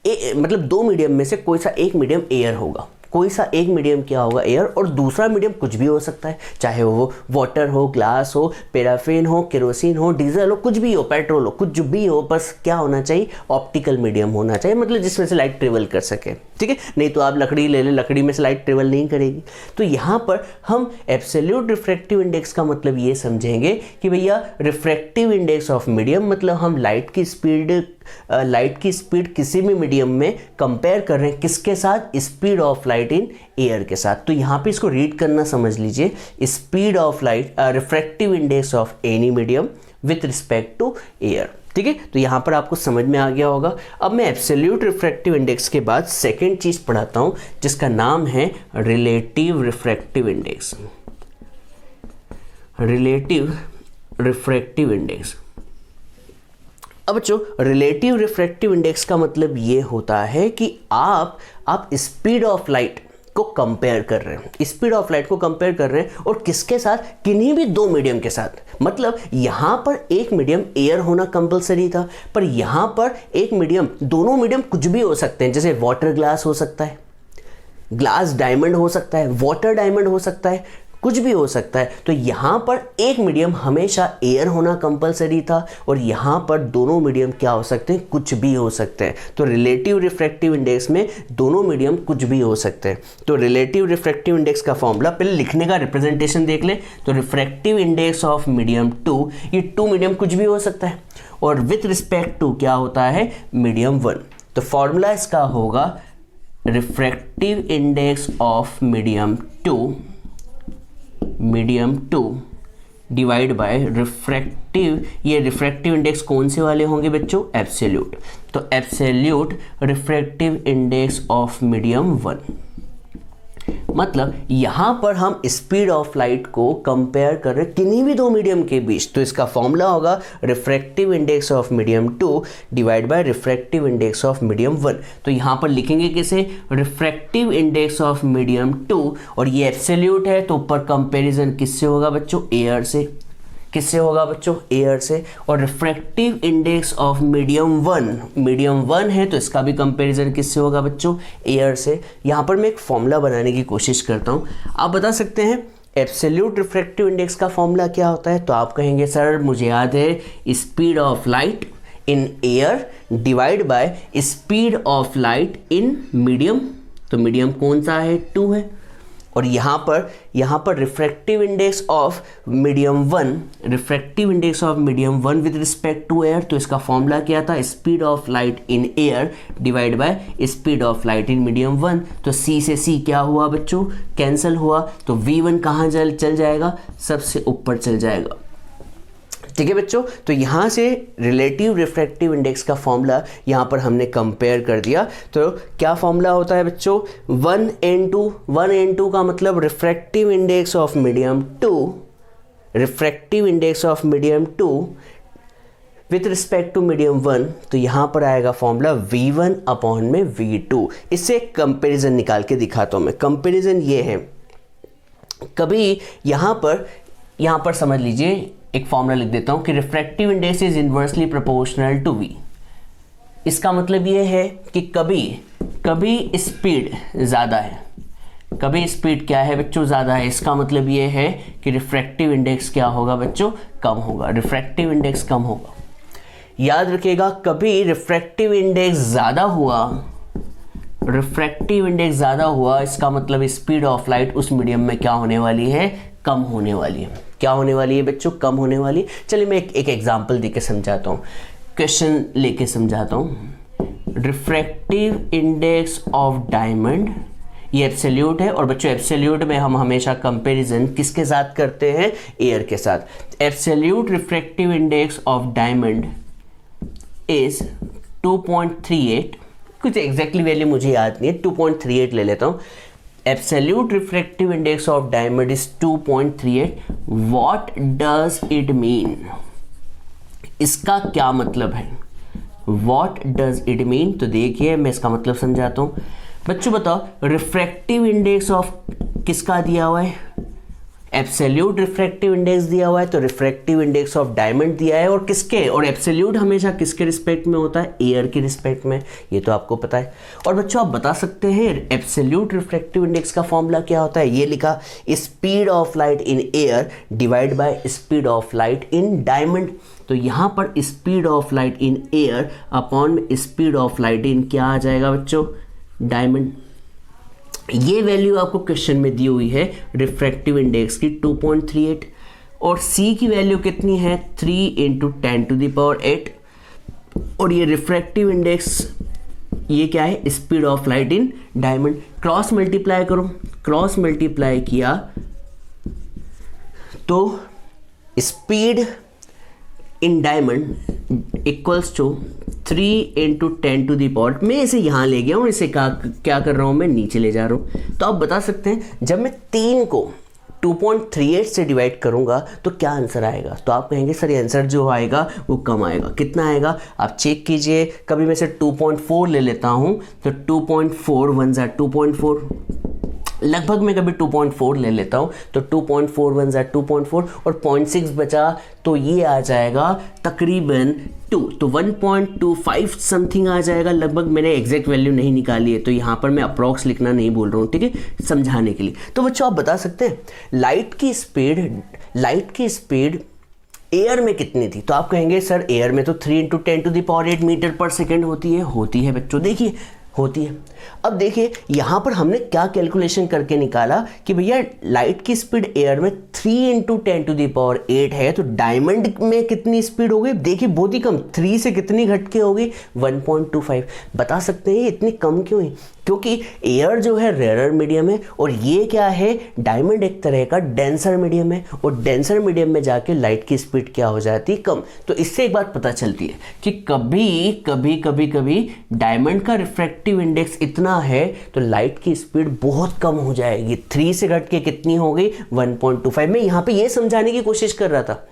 मतलब दो मीडियम में से कोई सा एक मीडियम एयर होगा, कोई सा एक मीडियम क्या होगा? एयर। और दूसरा मीडियम कुछ भी हो सकता है, चाहे वो वाटर हो, ग्लास हो, पैराफिन हो, केरोसिन हो, डीजल हो, कुछ भी हो, पेट्रोल हो, कुछ भी हो, बस क्या होना चाहिए? ऑप्टिकल मीडियम होना चाहिए, मतलब जिसमें से लाइट ट्रेवल कर सके, ठीक है। नहीं तो आप लकड़ी ले लें, लकड़ी में से लाइट ट्रेवल नहीं करेगी। तो यहाँ पर हम एब्सोल्यूट रिफ्रैक्टिव इंडेक्स का मतलब ये समझेंगे कि भैया रिफ्रैक्टिव इंडेक्स ऑफ मीडियम, मतलब हम लाइट की स्पीड किसी भी मीडियम में कंपेयर कर रहे हैं, किसके साथ? Speed of light in air के साथ। तो यहाँ पे इसको रीड करना समझ लीजिए, speed of light refractive index of any medium with respect to air, ठीक है। तो यहाँ पर आपको समझ में आ गया होगा। अब मैं एब्सोल्यूट रिफ्रैक्टिव इंडेक्स के बाद सेकेंड चीज पढ़ाता हूँ जिसका नाम है relative refractive index. Relative refractive index. अब बच्चों, रिलेटिव रिफ्रैक्टिव इंडेक्स का मतलब ये होता है कि आप स्पीड ऑफ लाइट को कंपेयर कर रहे हैं, स्पीड ऑफ लाइट को कंपेयर कर रहे हैं, और किसके साथ? किन्हीं भी दो मीडियम के साथ। मतलब यहां पर एक मीडियम एयर होना कंपलसरी था, पर यहां पर एक मीडियम, दोनों मीडियम कुछ भी हो सकते हैं, जैसे वाटर ग्लास हो सकता है, ग्लास डायमंड हो सकता है, वाटर डायमंड हो सकता है, कुछ भी हो सकता है। तो यहां पर एक मीडियम हमेशा एयर होना कंपलसरी था, और यहां पर दोनों मीडियम क्या हो सकते हैं? कुछ भी हो सकते हैं। तो रिलेटिव रिफ्रैक्टिव इंडेक्स में दोनों मीडियम कुछ भी हो सकते हैं। तो रिलेटिव रिफ्रैक्टिव इंडेक्स का फॉर्मूला पहले लिखने का रिप्रेजेंटेशन देख ले। तो रिफ्रैक्टिव इंडेक्स ऑफ मीडियम 2, ये 2 मीडियम कुछ भी हो सकता है, और विथ रिस्पेक्ट टू क्या होता है? मीडियम 1। तो फॉर्मूला इसका होगा refractive index of medium 2 divide by refractive, ये रिफ्रैक्टिव इंडेक्स कौन से वाले होंगे बच्चों? एब्सोल्यूट। तो absolute refractive index of medium 1, मतलब यहां पर हम स्पीड ऑफ लाइट को कंपेयर कर रहे हैं किन्हीं भी दो मीडियम के बीच। तो इसका फॉर्मूला होगा refractive index of medium 2 divide by refractive index of medium 1। तो यहां पर लिखेंगे कैसे? रिफ्रैक्टिव इंडेक्स ऑफ मीडियम 2, और ये एब्सोल्यूट है, तो ऊपर कंपैरिजन किससे होगा बच्चों? एयर से। किससे होगा बच्चों? एयर से। और रिफ्रैक्टिव इंडेक्स ऑफ मीडियम 1 है, तो इसका भी कंपैरिजन किससे होगा बच्चों? एयर से। यहाँ पर मैं एक फॉर्मूला बनाने की कोशिश करता हूँ, आप बता सकते हैं एब्सोल्यूट रिफ्रैक्टिव इंडेक्स का फॉर्मूला क्या होता है? तो आप कहेंगे सर मुझे याद है speed of light in air divide by speed of light in medium. तो मीडियम कौन सा है? 2 है। और यहाँ पर refractive index of medium 1 with respect to air, तो इसका फॉर्मूला क्या था, speed of light in air divide by speed of light in medium 1। तो C से C क्या हुआ बच्चों, कैंसिल हुआ, तो V1 कहाँ चल जाएगा, सबसे ऊपर चल जाएगा। ठीक है बच्चों, तो यहाँ से रिलेटिव रिफ्रैक्टिव इंडेक्स का फॉर्मूला यहाँ पर हमने कंपेयर कर दिया। तो क्या फॉर्मूला होता है बच्चों, 1n2 का मतलब refractive index of medium 2 with respect to medium 1। तो यहाँ पर आएगा फॉर्मूला V1 अपॉन में V2। इससे कंपेरिजन निकाल के दिखाता हूँ मैं। कंपेरिजन ये है, कभी यहाँ पर समझ लीजिए, एक फॉर्मूला लिख देता हूं कि refractive index is inversely proportional to V। इसका मतलब ये है कि कभी स्पीड ज़्यादा है, कभी स्पीड क्या है बच्चों, ज़्यादा है। इसका मतलब ये है कि रिफ्रैक्टिव इंडेक्स क्या होगा बच्चों, कम होगा, रिफ्रैक्टिव इंडेक्स कम होगा। याद रखिएगा, कभी रिफ्रैक्टिव इंडेक्स ज़्यादा हुआ, इसका मतलब स्पीड ऑफ लाइट उस मीडियम में क्या होने वाली है, कम होने वाली है। क्या होने वाली है बच्चों, कम होने वाली। चलिए मैं एक एग्जांपल देके समझाता हूँ, क्वेश्चन लेके समझाता हूँ। रिफ्रैक्टिव इंडेक्स ऑफ डायमंड, ये एब्सोल्यूट है, और बच्चों एब्सोल्यूट में हम हमेशा कंपैरिजन किसके साथ करते हैं, एयर के साथ। Absolute refractive index of diamond is 2.38, कुछ एग्जैक्टली वैल्यू मुझे याद नहीं है, 2.38 ले लेता हूँ। Absolute refractive index of diamond is 2.38. What does it mean? इसका क्या मतलब है, What does it mean? तो देखिए मैं इसका मतलब समझाता हूँ। बच्चों बताओ, रिफ्रैक्टिव इंडेक्स ऑफ किसका दिया हुआ है, एब्सोल्यूट रिफ्रैक्टिव इंडेक्स दिया हुआ है, तो रिफ्रैक्टिव इंडेक्स ऑफ डायमंड दिया है, और किसके, और एब्सोल्यूट हमेशा किसके रिस्पेक्ट में होता है, एयर के रिस्पेक्ट में, ये तो आपको पता है। और बच्चों आप बता सकते हैं एब्सोल्यूट रिफ्रैक्टिव इंडेक्स का फॉर्मूला क्या होता है, ये लिखा, speed of light in air divide by speed of light in diamond. तो यहाँ पर speed of light in air upon speed of light इन क्या आ जाएगा बच्चों, डायमंड। ये वैल्यू आपको क्वेश्चन में दी हुई है रिफ्रैक्टिव इंडेक्स की 2.38, और C की वैल्यू कितनी है, 3 × 10⁸, और ये रिफ्रैक्टिव इंडेक्स ये क्या है, speed of light in diamond. Cross multiply करो, क्रॉस मल्टीप्लाई किया तो speed in diamond equals to 3 × 10⁻। मैं इसे यहाँ ले गया हूँ, इसे क्या कर रहा हूँ, मैं नीचे ले जा रहा हूँ। तो आप बता सकते हैं जब मैं 3 को 2.38 से डिवाइड करूँगा तो क्या आंसर आएगा, तो आप कहेंगे सर ये आंसर जो आएगा वो कम आएगा। कितना आएगा आप चेक कीजिए। कभी मैं से 2.4 ले लेता हूँ तो 2.4 1 ज़ा 2.4, लगभग मैं कभी 2.4 ले लेता हूँ तो 2.4 1 ज़ा 2.4, और 0.6 बचा तो ये आ जाएगा तकरीबन 2, तो 1.25 समथिंग आ जाएगा लगभग। मैंने एग्जैक्ट वैल्यू नहीं निकाली है तो यहाँ पर मैं अप्रॉक्स लिखना नहीं बोल रहा हूँ, ठीक है, समझाने के लिए। तो बच्चों आप बता सकते हैं लाइट की स्पीड एयर में कितनी थी, तो आप कहेंगे सर एयर में तो 3 × 10⁸ मीटर पर सेकेंड होती है बच्चों, देखिए होती है। अब देखिए यहाँ पर हमने क्या कैलकुलेशन करके निकाला कि भैया लाइट की स्पीड एयर में 3 × 10⁸ है, तो डायमंड में कितनी स्पीड हो गई, देखिए बहुत ही कम, 3 से कितनी घट के हो गई 1.25। बता सकते हैं इतनी कम क्यों है, क्योंकि एयर जो है रेयर मीडियम है और ये क्या है, डायमंड एक तरह का डेंसर मीडियम है, और डेंसर मीडियम में जाके लाइट की स्पीड क्या हो जाती है, कम। तो इससे एक बात पता चलती है कि कभी डायमंड का रिफ्रैक्टिव इंडेक्स इतना है तो लाइट की स्पीड बहुत कम हो जाएगी, 3 से घट के कितनी हो गई 1.25। मैं यहाँ पे ये समझाने की कोशिश कर रहा था,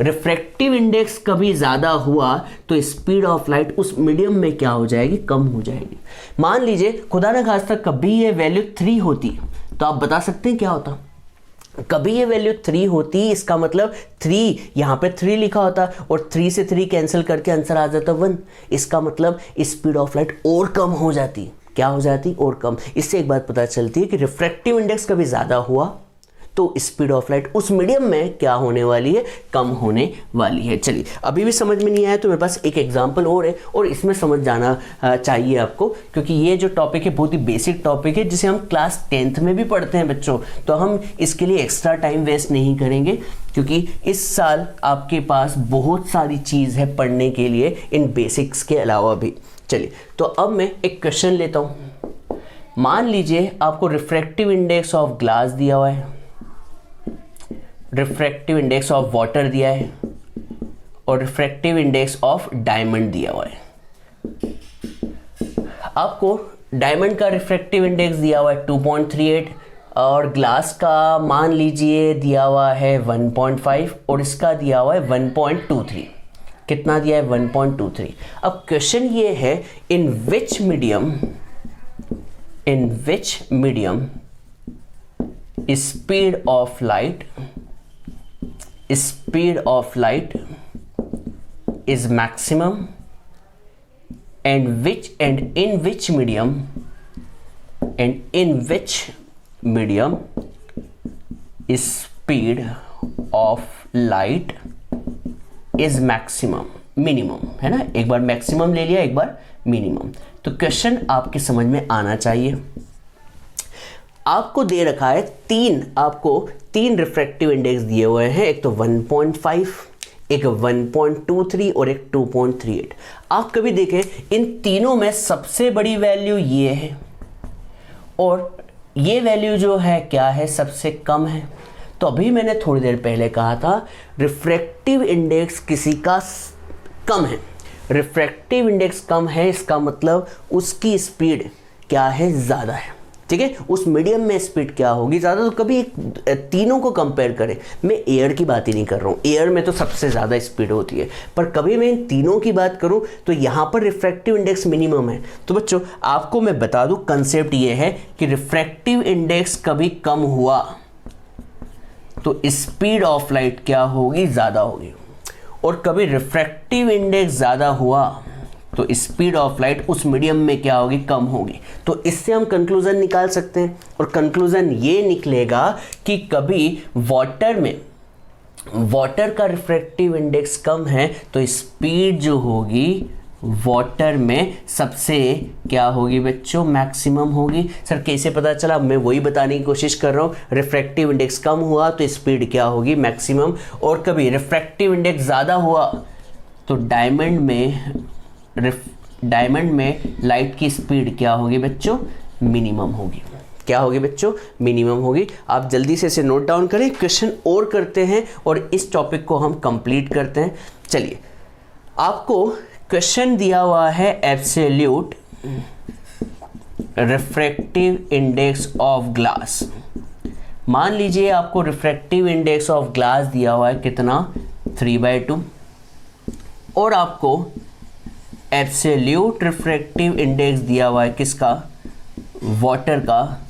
रिफ्रैक्टिव इंडेक्स कभी ज़्यादा हुआ तो स्पीड ऑफ लाइट उस मीडियम में क्या हो जाएगी, कम हो जाएगी। मान लीजिए खुदा न खास्ता कभी ये वैल्यू 3 होती तो आप बता सकते हैं क्या होता, कभी ये वैल्यू 3 होती, इसका मतलब 3 यहाँ पे 3 लिखा होता और 3 से 3 कैंसिल करके आंसर आ जाता 1। इसका मतलब स्पीड ऑफ लाइट और कम हो जाती, क्या हो जाती, और कम। इससे एक बात पता चलती है कि रिफ्रैक्टिव इंडेक्स कभी ज़्यादा हुआ तो स्पीड ऑफ लाइट उस मीडियम में क्या होने वाली है, कम होने वाली है। चलिए अभी भी समझ में नहीं आया तो मेरे पास एक एग्जांपल और है और इसमें समझ जाना चाहिए आपको, क्योंकि ये जो टॉपिक है बहुत ही बेसिक टॉपिक है जिसे हम क्लास 10th में भी पढ़ते हैं बच्चों। तो हम इसके लिए एक्स्ट्रा टाइम वेस्ट नहीं करेंगे क्योंकि इस साल आपके पास बहुत सारी चीज़ है पढ़ने के लिए इन बेसिक्स के अलावा भी। चलिए तो अब मैं एक क्वेश्चन लेता हूँ। मान लीजिए आपको रिफ्रैक्टिव इंडेक्स ऑफ ग्लास दिया हुआ है, रिफ्रैक्टिव इंडेक्स ऑफ वाटर दिया है और रिफ्रैक्टिव इंडेक्स ऑफ डायमंड दिया हुआ है। आपको डायमंड का रिफ्रैक्टिव इंडेक्स दिया हुआ है 2.38 और ग्लास का मान लीजिए दिया हुआ है 1.5 और इसका दिया हुआ है 1.23। कितना दिया है, 1.23। अब क्वेश्चन ये है in which medium speed of light is maximum and in which medium speed of light is minimum है ना, एक बार मैक्सिमम ले लिया एक बार मिनिमम। तो क्वेश्चन आपके समझ में आना चाहिए। आपको दे रखा है तीन रिफ्रैक्टिव इंडेक्स दिए हुए हैं, एक तो 1.5, एक 1.23 और एक 2.38। आप कभी देखें इन तीनों में सबसे बड़ी वैल्यू ये है और ये वैल्यू जो है क्या है, सबसे कम है। तो अभी मैंने थोड़ी देर पहले कहा था रिफ्रैक्टिव इंडेक्स किसी का कम है, रिफ्रैक्टिव इंडेक्स कम है इसका मतलब उसकी स्पीड क्या है, ज़्यादा है। ठीक है, उस मीडियम में स्पीड क्या होगी, ज़्यादा। तो कभी तीनों को कंपेयर करें, मैं एयर की बात ही नहीं कर रहा हूँ, एयर में तो सबसे ज़्यादा स्पीड होती है, पर कभी मैं इन तीनों की बात करूँ तो यहाँ पर रिफ्रैक्टिव इंडेक्स मिनिमम है। तो बच्चों आपको मैं बता दूँ कंसेप्ट ये है कि रिफ्रैक्टिव इंडेक्स कभी कम हुआ तो स्पीड ऑफ लाइट क्या होगी, ज़्यादा होगी, और कभी रिफ्रैक्टिव इंडेक्स ज़्यादा हुआ तो स्पीड ऑफ लाइट उस मीडियम में क्या होगी, कम होगी। तो इससे हम कंक्लूजन निकाल सकते हैं और कंक्लूजन ये निकलेगा कि कभी वाटर का रिफ्रैक्टिव इंडेक्स कम है तो स्पीड जो होगी वाटर में सबसे क्या होगी बच्चों, मैक्सिमम होगी। सर कैसे पता चला, मैं वही बताने की कोशिश कर रहा हूँ। रिफ्रैक्टिव इंडेक्स कम हुआ तो स्पीड क्या होगी, मैक्सिमम, और कभी रिफ्रैक्टिव इंडेक्स ज़्यादा हुआ तो डायमंड में लाइट की स्पीड क्या होगी बच्चों, मिनिमम होगी। क्या होगी बच्चों, मिनिमम होगी। आप जल्दी से इसे नोट डाउन करें, क्वेश्चन और करते हैं और इस टॉपिक को हम कंप्लीट करते हैं। चलिए आपको क्वेश्चन दिया हुआ है absolute refractive index of glass. मान लीजिए आपको रिफ्रैक्टिव इंडेक्स ऑफ ग्लास दिया हुआ है कितना, 3/2, और आपको एब्सोल्यूट रिफ्रैक्टिव इंडेक्स दिया हुआ है किसका, वाटर का।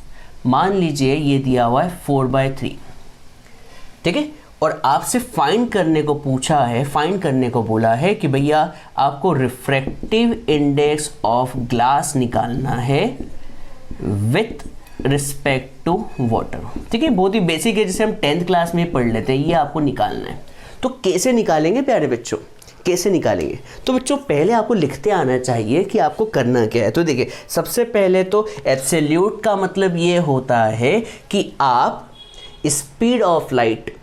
मान लीजिए ये दिया हुआ है 4/3। ठीक है, और आपसे फाइंड करने को पूछा है, फाइंड करने को बोला है कि भैया आपको रिफ्रैक्टिव इंडेक्स ऑफ ग्लास निकालना है विथ रिस्पेक्ट टू वाटर। ठीक है, बहुत ही बेसिक है, जिसे हम 10th क्लास में पढ़ लेते हैं, ये आपको निकालना है। तो कैसे निकालेंगे प्यारे बच्चों, कैसे निकालेंगे? तो बच्चों पहले आपको लिखते आना चाहिए कि आपको करना क्या है। तो देखिए सबसे पहले तो एब्सोल्यूट का मतलब ये होता है कि आप speed of light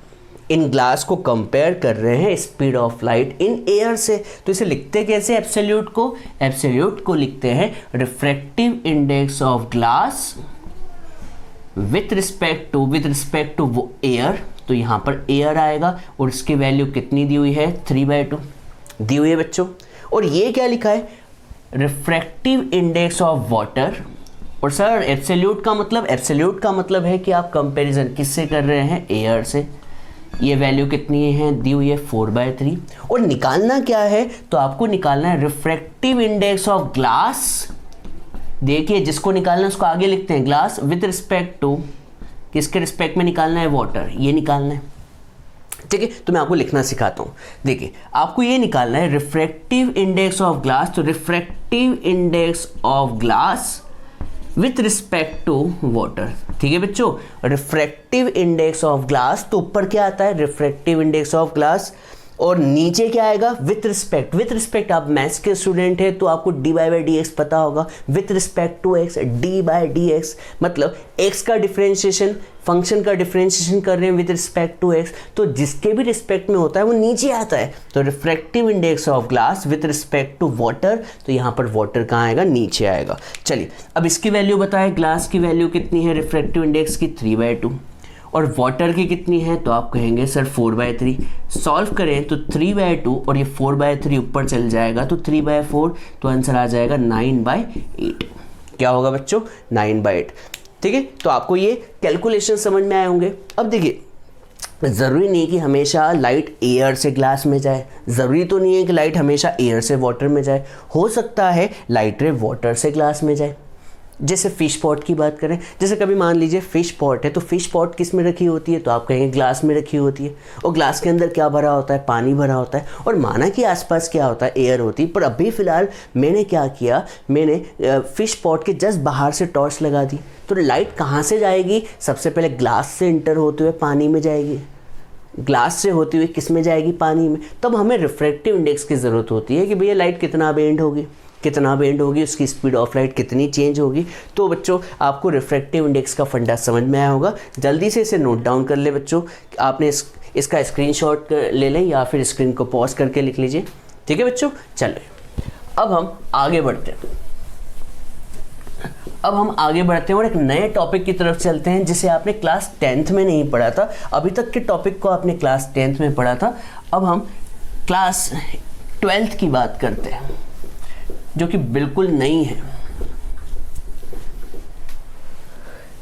in glass को कंपेयर कर रहे हैं speed of light in air से। तो इसे लिखते कैसे एब्सोल्यूट को? एब्सोल्यूट को लिखते हैं refractive index of glass with respect to वो एयर। तो यहाँ पर एयर आएगा और इसकी वैल्यू कितनी दी हुई है, 3/2 दी हुई है बच्चों। और ये क्या लिखा है, रिफ्रैक्टिव इंडेक्स ऑफ वाटर। और सर एब्सोल्यूट का मतलब है कि आप कंपैरिजन किससे कर रहे हैं, एयर से। ये वैल्यू कितनी है, दी हुई है 4/3। और निकालना क्या है, तो आपको निकालना है रिफ्रैक्टिव इंडेक्स ऑफ ग्लास। देखिए जिसको निकालना है उसको आगे लिखते हैं, ग्लास विद रिस्पेक्ट टू, किसके रिस्पेक्ट में निकालना है, वाटर, ये निकालना है। ठीक है, तो मैं आपको लिखना सिखाता हूँ। देखिए आपको ये निकालना है रिफ्रैक्टिव इंडेक्स ऑफ ग्लास। तो refractive index of glass with respect to water. ठीक है बच्चों, रिफ्रैक्टिव इंडेक्स ऑफ ग्लास, तो ऊपर क्या आता है रिफ्रैक्टिव इंडेक्स ऑफ ग्लास, और नीचे क्या आएगा विथ रिस्पेक्ट। विथ रिस्पेक्ट, आप मैथ्स के स्टूडेंट है तो आपको डी बाई डी एक्स पता होगा। With respect to x, d by d x, मतलब एक्स का डिफरेंशिएशन, फंक्शन का डिफरेंशिएशन कर रहे हैं विथ रिस्पेक्ट टू एक्स, तो जिसके भी रिस्पेक्ट में होता है वो नीचे आता है। तो refractive index of glass with respect to water, तो यहाँ पर वाटर कहाँ आएगा, नीचे आएगा। चलिए अब इसकी वैल्यू बताएं, ग्लास की वैल्यू कितनी है रिफ्रैक्टिव इंडेक्स की 3/2, और वाटर की कितनी है, तो आप कहेंगे सर 4/3। सॉल्व करें तो 3/2 और ये 4/3 ऊपर चल जाएगा तो 3/4, तो आंसर आ जाएगा 9/8। क्या होगा बच्चों, 9/8। ठीक है, तो आपको ये कैलकुलेशन समझ में आए होंगे। अब देखिए ज़रूरी नहीं कि हमेशा लाइट एयर से ग्लास में जाए, ज़रूरी तो नहीं है कि लाइट हमेशा एयर से वाटर में जाए, हो सकता है लाइट रे वाटर से ग्लास में जाए। जैसे फिश पॉट की बात करें, जैसे कभी मान लीजिए फिश पॉट है, तो फिश पॉट किस में रखी होती है, तो आप कहेंगे ग्लास में रखी होती है, और ग्लास के अंदर क्या भरा होता है, पानी भरा होता है, और माना कि आसपास क्या होता है, एयर होती है। पर अभी फ़िलहाल मैंने क्या किया, मैंने फिश पॉट के जस्ट बाहर से टॉर्च लगा दी, तो लाइट कहाँ से जाएगी, सबसे पहले ग्लास से इंटर होते हुए पानी में जाएगी, ग्लास से होती हुई किस में जाएगी, पानी में। तब हमें रिफ्रैक्टिव इंडेक्स की ज़रूरत होती है कि भैया लाइट कितना बेंड होगी, कितना बेंड होगी, उसकी स्पीड ऑफ लाइट कितनी चेंज होगी। तो बच्चों आपको रिफ्रैक्टिव इंडेक्स का फंडा समझ में आया होगा। जल्दी से इसे नोट डाउन कर ले बच्चों, आपने इसका स्क्रीनशॉट ले लें या फिर स्क्रीन को पॉज करके लिख लीजिए। ठीक है बच्चों, चलिए अब हम आगे बढ़ते हैं। और एक नए टॉपिक की तरफ चलते हैं जिसे आपने क्लास 10th में नहीं पढ़ा था। अभी तक के टॉपिक को आपने क्लास 10th में पढ़ा था, अब हम क्लास 12th की बात करते हैं जो कि बिल्कुल नई है।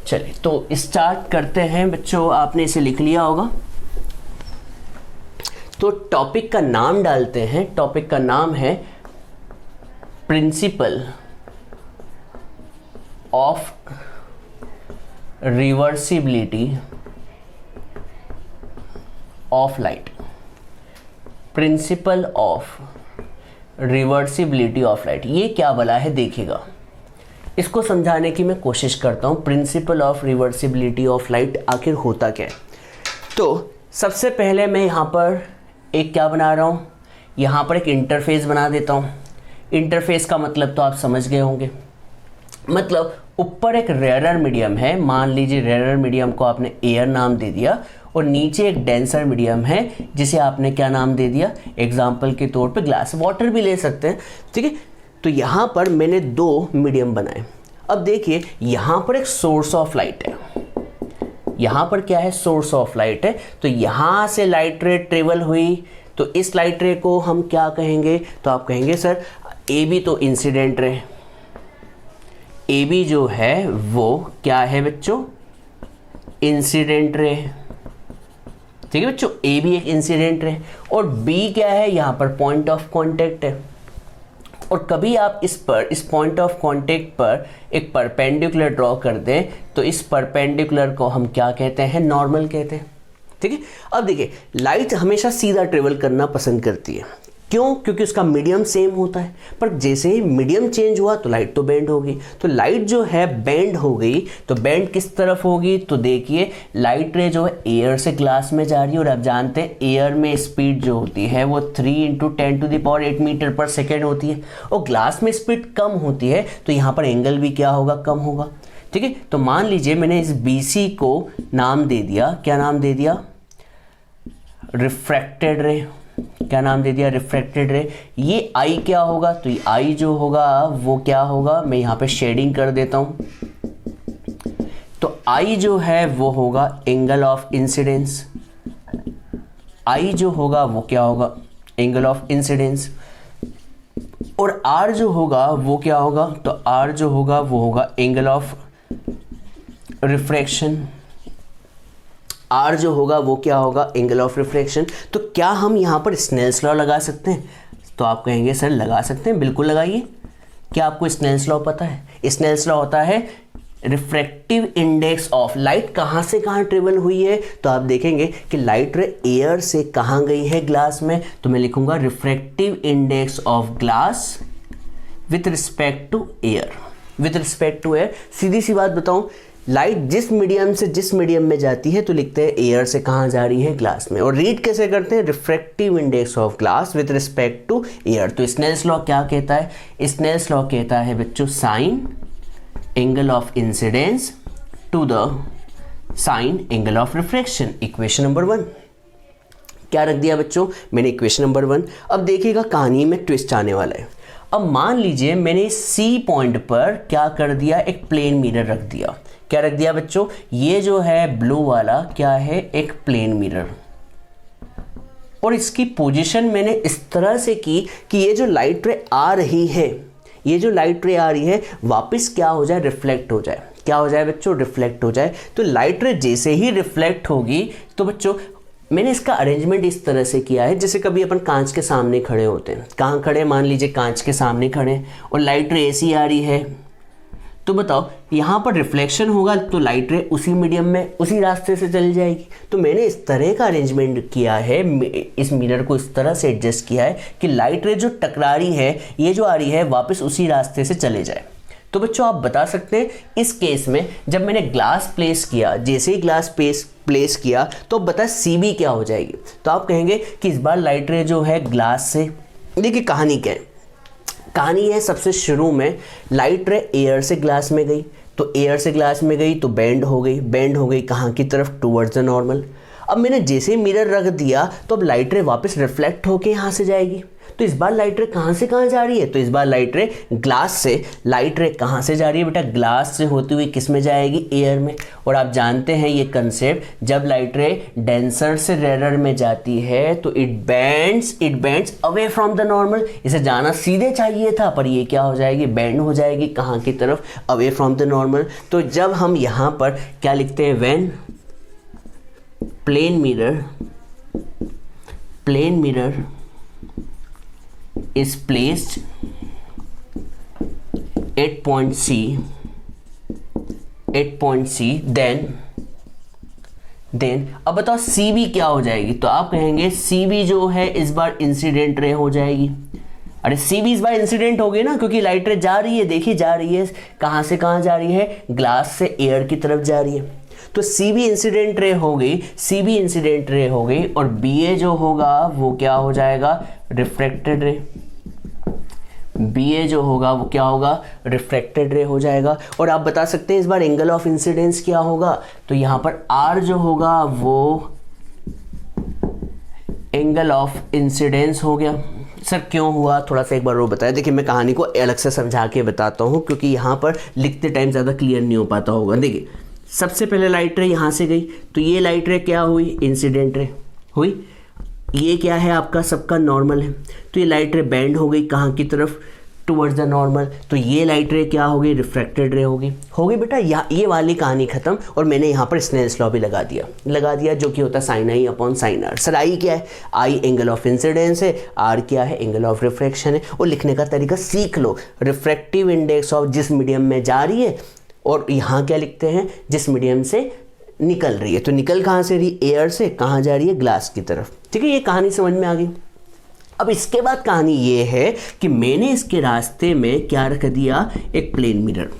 चलिए तो स्टार्ट करते हैं बच्चों, आपने इसे लिख लिया होगा। तो टॉपिक का नाम डालते हैं, टॉपिक का नाम है principle of reversibility of light. Principle of reversibility of light, ये क्या भला है देखिएगा, इसको समझाने की मैं कोशिश करता हूँ। Principle of reversibility of light आखिर होता क्या है। तो सबसे पहले मैं यहाँ पर एक क्या बना रहा हूँ, यहाँ पर एक इंटरफेस बना देता हूँ। इंटरफेस का मतलब तो आप समझ गए होंगे, मतलब ऊपर एक रेयरर मीडियम है, मान लीजिए रेयरर मीडियम को आपने एयर नाम दे दिया, और नीचे एक डेंसर मीडियम है जिसे आपने क्या नाम दे दिया, एग्जाम्पल के तौर पे ग्लास, वाटर भी ले सकते हैं। ठीक है, तो यहाँ पर मैंने 2 मीडियम बनाए। अब देखिए यहाँ पर एक सोर्स ऑफ लाइट है, यहाँ पर क्या है, सोर्स ऑफ लाइट है। तो यहाँ से लाइट रे ट्रेवल हुई, तो इस लाइट रे को हम क्या कहेंगे, तो आप कहेंगे सर ए बी तो इंसिडेंट रे, ए बी जो है वो क्या है बच्चों, इंसिडेंट रे। ठीक है बच्चों, ए बी एक इंसिडेंट रे, और बी क्या है, यहाँ पर पॉइंट ऑफ कांटेक्ट है। और कभी आप इस पॉइंट ऑफ कांटेक्ट पर एक परपेंडिकुलर ड्रॉ कर दें, तो इस परपेंडिकुलर को हम क्या कहते हैं, नॉर्मल कहते हैं। ठीक है, अब देखिए लाइट हमेशा सीधा ट्रेवल करना पसंद करती है, क्यों, क्योंकि उसका मीडियम सेम होता है। पर जैसे ही मीडियम चेंज हुआ तो लाइट तो बेंड होगी, तो लाइट जो है बेंड हो गई, तो बेंड किस तरफ होगी, तो देखिए लाइट रे जो है एयर से ग्लास में जा रही है, और आप जानते हैं एयर में स्पीड जो होती है वो 3 × 10⁸ मीटर पर सेकेंड होती है, और ग्लास में स्पीड कम होती है, तो यहाँ पर एंगल भी क्या होगा, कम होगा। ठीक है, तो मान लीजिए मैंने इस BC को नाम दे दिया, क्या नाम दे दिया, रिफ्रैक्टेड रे। क्या नाम दे दिया, रिफ्रैक्टेड रे। ये आई क्या होगा, तो ये आई जो होगा वो क्या होगा, मैं यहाँ पे शेडिंग कर देता हूँ। तो आई जो है वो होगा एंगल ऑफ इंसिडेंस, आई जो होगा वो क्या होगा, एंगल ऑफ इंसिडेंस। और आर जो होगा वो क्या होगा, तो आर जो होगा वो होगा एंगल ऑफ रिफ्रैक्शन। आर जो होगा वो क्या होगा, एंगल ऑफ रिफ्रैक्शन। तो क्या हम यहाँ पर स्नेल्स लॉ लगा सकते हैं, तो आप कहेंगे सर लगा सकते हैं, बिल्कुल लगाइए। क्या आपको स्नेल्स लॉ पता है, स्नेल्स लॉ होता है रिफ्रैक्टिव इंडेक्स ऑफ लाइट कहाँ से कहाँ ट्रेवल हुई है, तो आप देखेंगे कि लाइट रे एयर से कहाँ गई है, ग्लास में, तो मैं लिखूंगा refractive index of glass with respect to air. With respect to air. सीधी सी बात बताऊं, लाइट जिस मीडियम से जिस मीडियम में जाती है तो लिखते हैं एयर से कहाँ जा रही है, ग्लास में। और रीड कैसे करते हैं, refractive index of glass with respect to air. तो स्नेल्स लॉ क्या कहता है, स्नेल्स लॉ कहता है बच्चों sine angle of incidence to the sine angle of refraction. Equation number 1 क्या रख दिया बच्चों, मैंने इक्वेशन नंबर 1। अब देखिएगा कहानी में ट्विस्ट आने वाला है। अब मान लीजिए मैंने सी पॉइंट पर क्या कर दिया, एक प्लेन मिरर रख दिया। क्या रख दिया बच्चों, ये जो है ब्लू वाला क्या है, एक प्लेन मिरर, और इसकी पोजीशन मैंने इस तरह से की कि ये जो लाइट रे आ रही है, ये जो लाइट रे आ रही है वापस क्या हो जाए, रिफ्लेक्ट हो जाए। क्या हो जाए बच्चों, रिफ्लेक्ट हो जाए। तो लाइट रे जैसे ही रिफ्लेक्ट होगी तो बच्चों मैंने इसका अरेंजमेंट इस तरह से किया है, जैसे कभी अपन कांच के सामने खड़े होते हैं। कहाँ खड़े, मान लीजिए कांच के सामने खड़े और लाइट रे ऐसी आ रही है, तो बताओ यहाँ पर रिफ्लेक्शन होगा तो लाइट रे उसी मीडियम में उसी रास्ते से चली जाएगी। तो मैंने इस तरह का अरेंजमेंट किया है, इस मिरर को इस तरह से एडजस्ट किया है कि लाइट रे जो टकरा रही है, ये जो आ रही है वापस उसी रास्ते से चले जाए। तो बच्चों आप बता सकते हैं इस केस में जब मैंने ग्लास प्लेस किया, जैसे ही ग्लास प्लेस किया तो बता CB क्या हो जाएगी। तो आप कहेंगे कि इस बार लाइट रे जो है ग्लास से, देखिए कहानी क्या है, कहानी है सबसे शुरू में लाइट रे एयर से ग्लास में गई, तो एयर से ग्लास में गई तो बेंड हो गई, बेंड हो गई कहाँ की तरफ, टूवर्ड्स द नॉर्मल। अब मैंने जैसे ही मिरर रख दिया तो अब लाइट रे वापस रिफ्लेक्ट होके यहाँ से जाएगी। तो इस बार लाइट रे कहाँ से कहाँ जा रही है, तो इस बार लाइट रे ग्लास से, लाइट रे कहाँ से जा रही है बेटा, ग्लास से होती हुई किस में जाएगी, एयर में। और आप जानते हैं ये कंसेप्ट, जब लाइट रे डेंसर से रेरर में जाती है तो it bends away from the normal. इसे जाना सीधे चाहिए था पर ये क्या हो जाएगी, बेंड हो जाएगी कहाँ की तरफ, अवे फ्रॉम द नॉर्मल। तो जब हम यहाँ पर क्या लिखते हैं, when plane mirror is placed at point C, then अब बताओ CB क्या हो जाएगी। तो आप कहेंगे CB जो है इस बार इंसिडेंट रे हो जाएगी। अरे CB इस बार इंसिडेंट हो गई ना, क्योंकि लाइट रे जा रही है, देखिए जा रही है कहाँ से कहाँ जा रही है, ग्लास से एयर की तरफ जा रही है। तो CB इंसिडेंट रे हो गई, और BA जो होगा वो क्या हो जाएगा, रिफ्रैक्टेड रे। BA जो होगा वो क्या होगा, रिफ्रैक्टेड रे हो जाएगा। और आप बता सकते हैं इस बार एंगल ऑफ इंसिडेंस क्या होगा, तो यहाँ पर R जो होगा वो एंगल ऑफ इंसिडेंस हो गया। सर क्यों हुआ, थोड़ा सा एक बार वो बताया। देखिए मैं कहानी को अलग से समझा के बताता हूँ, क्योंकि यहाँ पर लिखते टाइम ज़्यादा क्लियर नहीं हो पाता होगा। देखिए सबसे पहले लाइट रे यहाँ से गई, तो ये लाइट रे क्या हुई, इंसिडेंट रे हुई। ये क्या है आपका सबका नॉर्मल है, तो ये लाइट रे बेंड हो गई कहाँ की तरफ, टुवर्ड्स द नॉर्मल। तो ये लाइट रे क्या हो गई, रिफ्रैक्टेड रे हो गई बेटा। ये वाली कहानी खत्म। और मैंने यहाँ पर स्नेल्स लॉ भी लगा दिया जो कि होता है sine I upon sine R. Sir I क्या है, आई एंगल ऑफ इंसिडेंस है, आर क्या है, एंगल ऑफ रिफ्रैक्शन है। और लिखने का तरीका सीख लो, रिफ्रैक्टिव इंडेक्स ऑफ जिस मीडियम में जा रही है, और यहाँ क्या लिखते हैं, जिस मीडियम से निकल रही है। तो निकल कहाँ से रही, एयर से, कहाँ जा रही है, ग्लास की तरफ। ठीक है, ये कहानी समझ में आ गई। अब इसके बाद कहानी ये है कि मैंने इसके रास्ते में क्या रख दिया, एक प्लेन मिरर।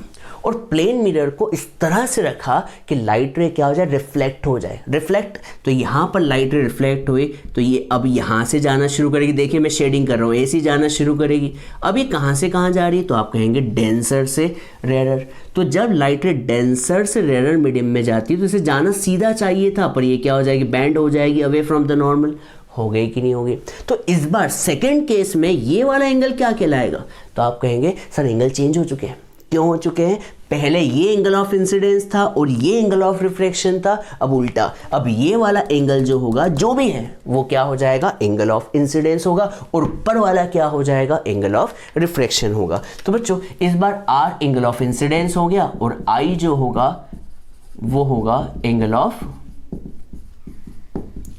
और प्लेन मिरर को इस तरह से रखा कि लाइट रे क्या हो जाए, रिफ्लेक्ट हो जाए। रिफ्लेक्ट, तो यहाँ पर लाइट रे रिफ्लेक्ट हुई तो ये अब यहाँ से जाना शुरू करेगी। देखिए मैं शेडिंग कर रहा हूँ, ऐसे जाना शुरू करेगी। अब ये कहाँ से कहाँ जा रही है, तो आप कहेंगे डेंसर से रेरर। तो जब लाइट रे डेंसर से रेरर मीडियम में जाती है तो इसे जाना सीधा चाहिए था, पर ये क्या हो जाएगी, बैंड हो जाएगी अवे फ्रॉम द नॉर्मल। हो गई कि नहीं होगी। तो इस बार सेकेंड केस में ये वाला एंगल क्या कहलाएगा, तो आप कहेंगे सर एंगल चेंज हो चुके हैं। क्यों हो चुके हैं, पहले ये एंगल ऑफ इंसिडेंस था और ये एंगल ऑफ रिफ्लेक्शन था, अब उल्टा। अब ये वाला एंगल जो होगा, जो भी है वो क्या हो जाएगा, एंगल ऑफ इंसिडेंस होगा, और ऊपर वाला क्या हो जाएगा, एंगल ऑफ रिफ्लेक्शन होगा। तो बच्चों इस बार R एंगल ऑफ इंसिडेंस हो गया और I जो होगा वो होगा एंगल ऑफ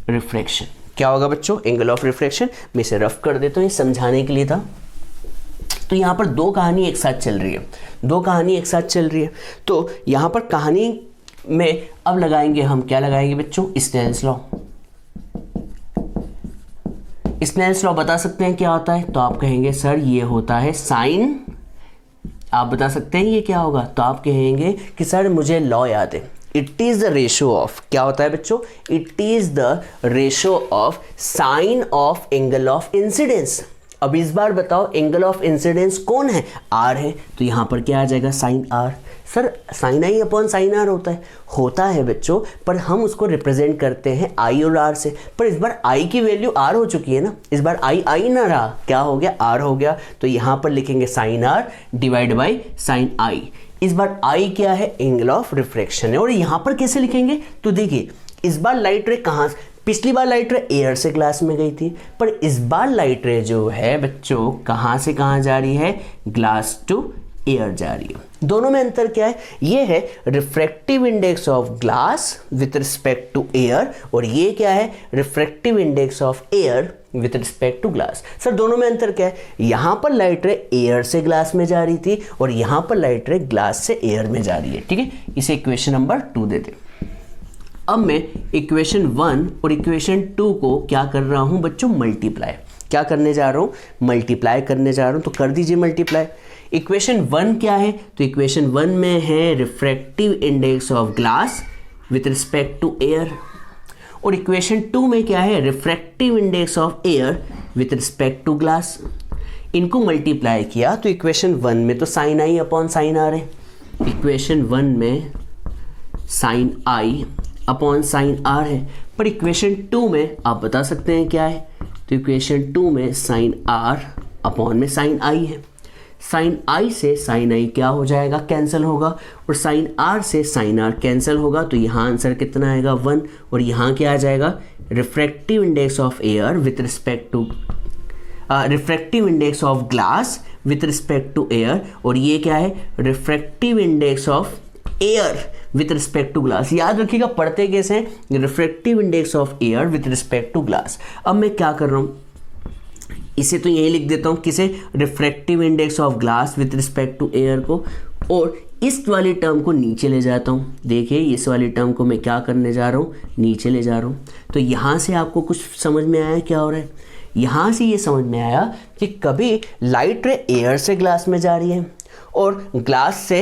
रिफ्लेक्शन। क्या होगा बच्चों, एंगल ऑफ रिफ्लेक्शन। मैं इसे रफ कर देता हूँ, ये समझाने के लिए था। तो यहाँ पर दो कहानी एक साथ चल रही है, तो यहाँ पर कहानी में अब लगाएंगे हम, क्या लगाएंगे बच्चों, स्नेल्स लॉ। स्नेल्स लॉ बता सकते हैं क्या होता है, तो आप कहेंगे सर ये होता है साइन, आप बता सकते हैं ये क्या होगा? तो आप कहेंगे कि सर मुझे लॉ याद है, it is the ratio of, क्या होता है बच्चों? It is the ratio of sine of angle of incidence. अब इस बार बताओ एंगल ऑफ इंसिडेंस कौन है? आर है, तो यहां पर क्या आ जाएगा? Sine R. Sir sine I upon sine R होता है बच्चों, पर हम उसको रिप्रेजेंट करते हैं आई और आर से। पर इस बार आई की वैल्यू आर हो चुकी है ना, इस बार आई ना रहा, क्या हो गया? आर हो गया। तो यहां पर लिखेंगे sine r divide by sine i. इस बार आई क्या है? एंगल ऑफ रिफ्रैक्शन है। और यहां पर कैसे लिखेंगे? तो देखिए इस बार लाइट रे कहां, पिछली बार लाइट रे एयर से ग्लास में गई थी, पर इस बार लाइट रे जो है बच्चों कहां से कहां जा रही है? ग्लास टू एयर जा रही है। दोनों में अंतर क्या है? ये है refractive index of glass with respect to air, और ये क्या है? Refractive index of air with respect to glass. Sir दोनों में अंतर क्या है? यहां पर लाइट रे एयर से ग्लास में जा रही थी और यहां पर लाइट रे ग्लास से एयर में जा रही है। ठीक है, इसे इक्वेशन नंबर 2 दे दे। अब मैं इक्वेशन 1 और इक्वेशन 2 को क्या कर रहा हूं बच्चों? मल्टीप्लाई। क्या करने जा रहा हूं? मल्टीप्लाई करने जा रहा हूं। तो कर दीजिए मल्टीप्लाई। इक्वेशन 1 क्या है? तो इक्वेशन 1 में है refractive index of glass with respect to air, और इक्वेशन 2 में क्या है? Refractive index of air with respect to glass. इनको मल्टीप्लाई किया तो इक्वेशन 1 में तो sine I upon sine R है, इक्वेशन 1 में sine I upon sine R है, पर इक्वेशन 2 में आप बता सकते हैं क्या है? तो इक्वेशन 2 में साइन आर अपॉन में साइन आई है। साइन आई से साइन आई क्या हो जाएगा? कैंसिल होगा, और साइन आर से साइन आर कैंसिल होगा, तो यहाँ आंसर कितना आएगा? 1। और यहाँ क्या आ जाएगा? Refractive index of air with respect to refractive index of glass with respect to air, और ये क्या है? Refractive index of air with respect to glass. याद रखिएगा पढ़ते कैसे हैं? Refractive index of air with respect to glass. अब मैं क्या कर रहा हूँ, इसे तो यही लिख देता हूँ, किसे? Refractive index of glass with respect to air को, और इस वाली टर्म को नीचे ले जाता हूँ। देखिए इस वाली टर्म को मैं क्या करने जा रहा हूँ? नीचे ले जा रहा हूँ। तो यहाँ से आपको कुछ समझ में आया क्या हो रहा है? यहाँ से ये समझ में आया कि कभी लाइट रे एयर से ग्लास में जा रही है और ग्लास से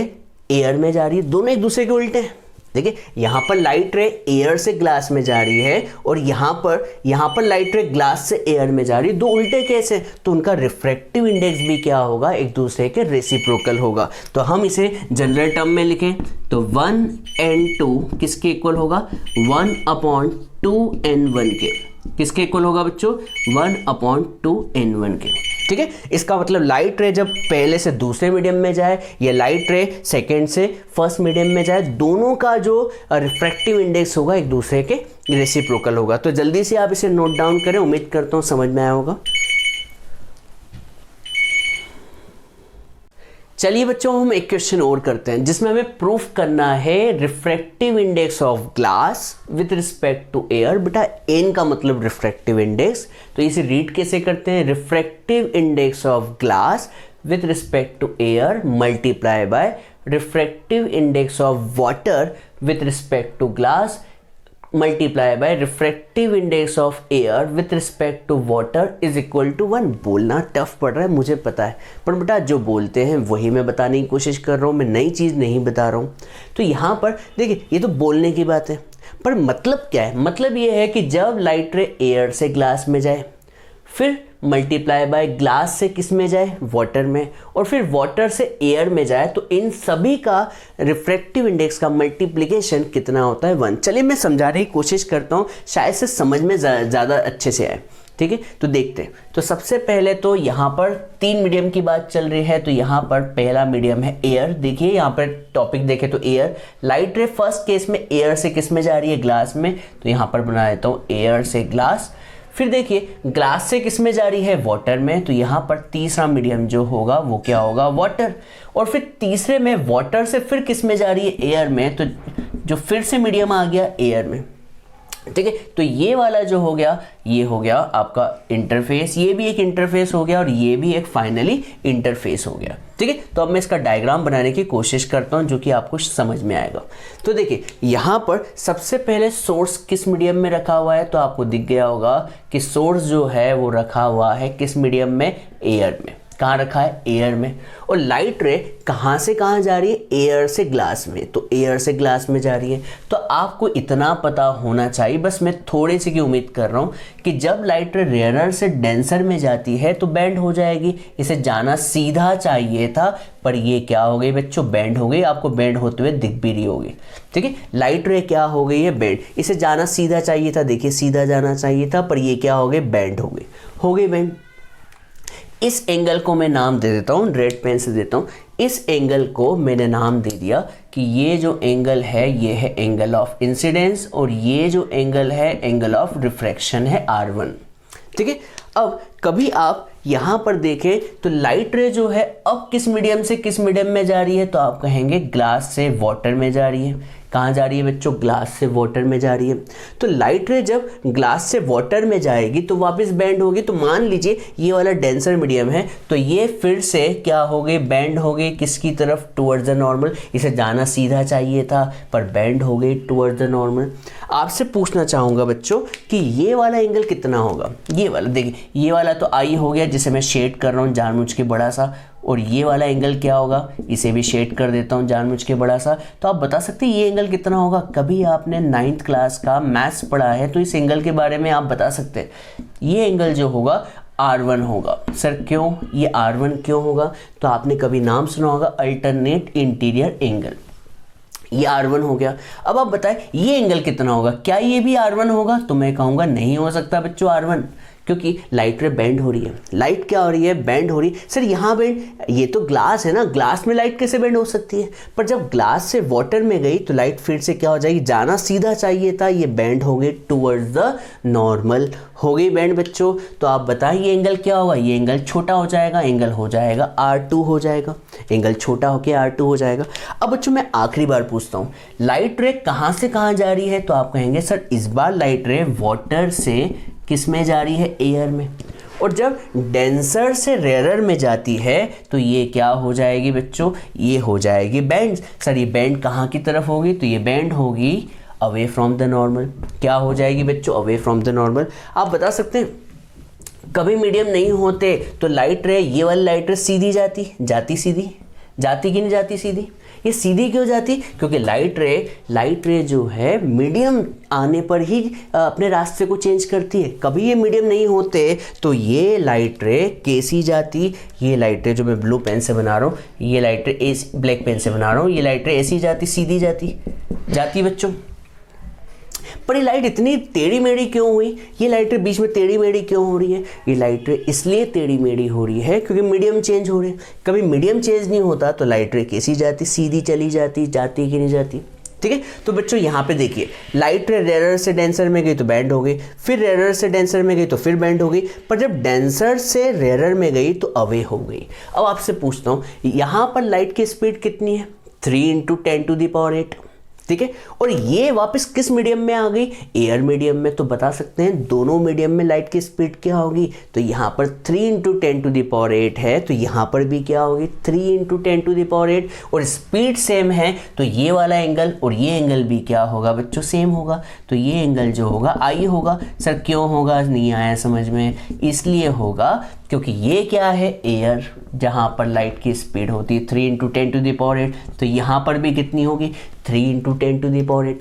एयर में जा रही है, दोनों एक दूसरे के उल्टे हैं। देखिए यहाँ पर लाइट रे एयर से ग्लास में जा रही है और यहाँ पर लाइट रे ग्लास से एयर में जा रही है, दो उल्टे केस है, तो उनका रिफ्रैक्टिव इंडेक्स भी क्या होगा? एक दूसरे के रेसिप्रोकल होगा। तो हम इसे जनरल टर्म में लिखें तो 1 and 2 किसके इक्वल होगा? 1/2n1 के। किसके इक्वल होगा बच्चों? 1/2n1 के। ठीक है, इसका मतलब लाइट रे जब पहले से दूसरे मीडियम में जाए या लाइट रे सेकेंड से फर्स्ट मीडियम में जाए, दोनों का जो रिफ्रैक्टिव इंडेक्स होगा एक दूसरे के रेसिप्रोकल होगा। तो जल्दी से आप इसे नोट डाउन करें, उम्मीद करता हूं समझ में आया होगा। चलिए बच्चों हम एक क्वेश्चन और करते हैं जिसमें हमें प्रूफ करना है refractive index of glass with respect to air. बेटा एन का मतलब रिफ्रैक्टिव इंडेक्स, तो इसे रीड कैसे करते हैं? Refractive index of glass with respect to air multiply by refractive index of water with respect to glass multiply by refractive index of air with respect to water is equal to 1। बोलना tough पड़ रहा है मुझे पता है, पर बेटा जो बोलते हैं वही मैं बताने की कोशिश कर रहा हूँ, मैं नई चीज़ नहीं बता रहा हूँ। तो यहाँ पर देखिए ये तो बोलने की बात है, पर मतलब क्या है? मतलब ये है कि जब लाइट रे एयर से ग्लास में जाए, फिर मल्टीप्लाई बाय ग्लास से किस में जाए? वाटर में, और फिर वाटर से एयर में जाए, तो इन सभी का रिफ्रैक्टिव इंडेक्स का मल्टीप्लिकेशन कितना होता है? 1। चलिए मैं समझाने की कोशिश करता हूँ, शायद से समझ में ज़्यादा अच्छे से आए। ठीक है, तो देखते हैं। तो सबसे पहले तो यहाँ पर 3 मीडियम की बात चल रही है, तो यहाँ पर पहला मीडियम है एयर। देखिए यहाँ पर टॉपिक देखें तो एयर, लाइट रे फर्स्ट केस में एयर से किस में जा रही है? ग्लास में, तो यहाँ पर बना देता हूँ एयर से ग्लास। फिर देखिए ग्लास से किस में जा रही है? वाटर में, तो यहाँ पर तीसरा मीडियम जो होगा वो क्या होगा? वाटर। और फिर तीसरे में वाटर से फिर किस में जा रही है? एयर में, तो जो फिर से मीडियम आ गया एयर में। ठीक है, तो ये वाला जो हो गया, ये हो गया आपका इंटरफेस, ये भी एक इंटरफेस हो गया और ये भी एक फाइनली इंटरफेस हो गया। ठीक है, तो अब मैं इसका डायग्राम बनाने की कोशिश करता हूं जो कि आपको समझ में आएगा। तो देखिए यहाँ पर सबसे पहले सोर्स किस मीडियम में रखा हुआ है? तो आपको दिख गया होगा कि सोर्स जो है वो रखा हुआ है किस मीडियम में? एयर में। कहाँ रखा है, एयर में। और लाइट रे कहाँ से कहाँ जा रही है, एयर से ग्लास में, तो एयर से ग्लास में जा रही है। तो आपको इतना पता होना चाहिए, बस मैं थोड़े से की उम्मीद कर रहा हूँ कि जब लाइट रे रेयरर से डेंसर में जाती है तो बैंड हो जाएगी। इसे जाना सीधा चाहिए था, पर ये क्या हो गई बच्चों, बैंड हो गई। आपको बैंड होते हुए दिख भी रही होगी, ठीक है। लाइट रे क्या हो गई है, बैंड। इसे जाना सीधा चाहिए था, देखिए सीधा जाना चाहिए था, पर ये क्या हो गई, बैंड हो गई बैंड। इस एंगल को मैं नाम दे देता हूँ, रेड पेन से देता हूँ। इस एंगल को मैंने नाम दे दिया कि ये जो एंगल है ये है एंगल ऑफ इंसिडेंस, और ये जो एंगल है एंगल ऑफ रिफ्रैक्शन है R1, ठीक है। अब कभी आप यहाँ पर देखें तो लाइट रे जो है अब किस मीडियम से किस मीडियम में जा रही है, तो आप कहेंगे ग्लास से वाटर में जा रही है। कहाँ जा रही है बच्चों, ग्लास से वाटर में जा रही है। तो लाइट रे जब ग्लास से वाटर में जाएगी तो वापस बैंड होगी। तो मान लीजिए ये वाला डेंसर मीडियम है, तो ये फिर से क्या हो गई, बैंड हो गई। किसकी तरफ, टुवर्ड्स द नॉर्मल। इसे जाना सीधा चाहिए था पर बैंड हो गई टुवर्ड्स द नॉर्मल। आपसे पूछना चाहूँगा बच्चों कि ये वाला एंगल कितना होगा, ये वाला देखिए, ये वाला तो आई हो गया जिसे मैं शेड कर रहा हूँ जानबूझ के बड़ा सा, और ये वाला एंगल क्या होगा, इसे भी शेड कर देता हूँ जानबूझ के बड़ा सा। तो आप बता सकते हैं ये एंगल कितना होगा। कभी आपने 9th क्लास का मैथ्स पढ़ा है तो इस एंगल के बारे में आप बता सकते हैं। ये एंगल जो होगा R1 होगा। सर क्यों, ये R1 क्यों होगा, तो आपने कभी नाम सुना होगा अल्टरनेट इंटीरियर एंगल, ये R1 हो गया। अब आप बताएं ये एंगल कितना होगा, क्या ये भी R1 होगा, तो मैं कहूँगा नहीं हो सकता बच्चों R1, क्योंकि लाइट रे बैंड हो रही है। लाइट क्या हो रही है, बैंड हो रही है। सर यहाँ बैंड, ये तो ग्लास है ना, ग्लास में लाइट कैसे बैंड हो सकती है। पर जब ग्लास से वाटर में गई तो लाइट फिर से क्या हो जाएगी, जाना सीधा चाहिए था, ये बैंड हो गई टुवर्ड्स द नॉर्मल, हो गई बैंड बच्चों। तो आप बताइए ये एंगल क्या होगा, ये एंगल छोटा हो जाएगा, एंगल हो जाएगा R2 हो जाएगा, एंगल छोटा होकर R2 हो जाएगा। अब बच्चों मैं आखिरी बार पूछता हूँ, लाइट रे कहाँ से कहाँ जा रही है, तो आप कहेंगे सर इस बार लाइट रे वाटर से किस में जा रही है, एयर में। और जब डेंसर से रेयरर में जाती है तो ये क्या हो जाएगी बच्चों, ये हो जाएगी बैंड। सर ये बैंड कहाँ की तरफ होगी, तो ये बैंड होगी अवे फ्रॉम द नॉर्मल। क्या हो जाएगी बच्चों, अवे फ्रॉम द नॉर्मल। आप बता सकते हैं कभी मीडियम नहीं होते तो लाइट रे, ये वाली लाइट रे सीधी जाती सीधी जाती कि नहीं जाती सीधी, ये सीधी क्यों जाती, क्योंकि लाइट रे जो है मीडियम आने पर ही अपने रास्ते को चेंज करती है। कभी ये मीडियम नहीं होते तो ये लाइट रे कैसी जाती, ये लाइट रे जो मैं ब्लू पेन से बना रहा हूँ, ये लाइट रे ब्लैक पेन से बना रहा हूँ, ये लाइट रे ऐसी जाती, सीधी जाती बच्चों। पर ये लाइट इतनी टेढ़ी मेढ़ी क्यों हुई, ये लाइट रे बीच में टेढ़ी मेढ़ी क्यों हो रही है, ये लाइट रे इसलिए टेढ़ी मेढ़ी हो रही है क्योंकि मीडियम चेंज हो रहे हैं। कभी मीडियम चेंज नहीं होता तो लाइट रे कैसी जाती, सीधी चली जाती कि नहीं जाती, ठीक है। तो बच्चों यहाँ पे देखिए, लाइट रे रेयरर से डेंसर में गई तो बैंड हो गई, फिर रेयरर से डेंसर में गई तो फिर बैंड हो गई, पर जब डेंसर से रेयरर में गई तो अवे हो गई। अब आपसे पूछता हूँ यहाँ पर लाइट की स्पीड कितनी है, 3 × 10⁸, ठीक है। और ये वापस किस मीडियम में आ गई, एयर मीडियम में। तो बता सकते हैं दोनों मीडियम में लाइट की स्पीड क्या होगी, तो यहाँ पर 3 × 10⁸ है, तो यहाँ पर भी क्या होगी, 3 × 10⁸। और स्पीड सेम है तो ये वाला एंगल और ये एंगल भी क्या होगा बच्चों, सेम होगा। तो ये एंगल जो होगा आई होगा। सर क्यों होगा, नहीं आया समझ में, इसलिए होगा क्योंकि ये क्या है, एयर, जहाँ पर लाइट की स्पीड होती है 3 × 10⁸, तो यहाँ पर भी कितनी होगी, 3 × 10⁸।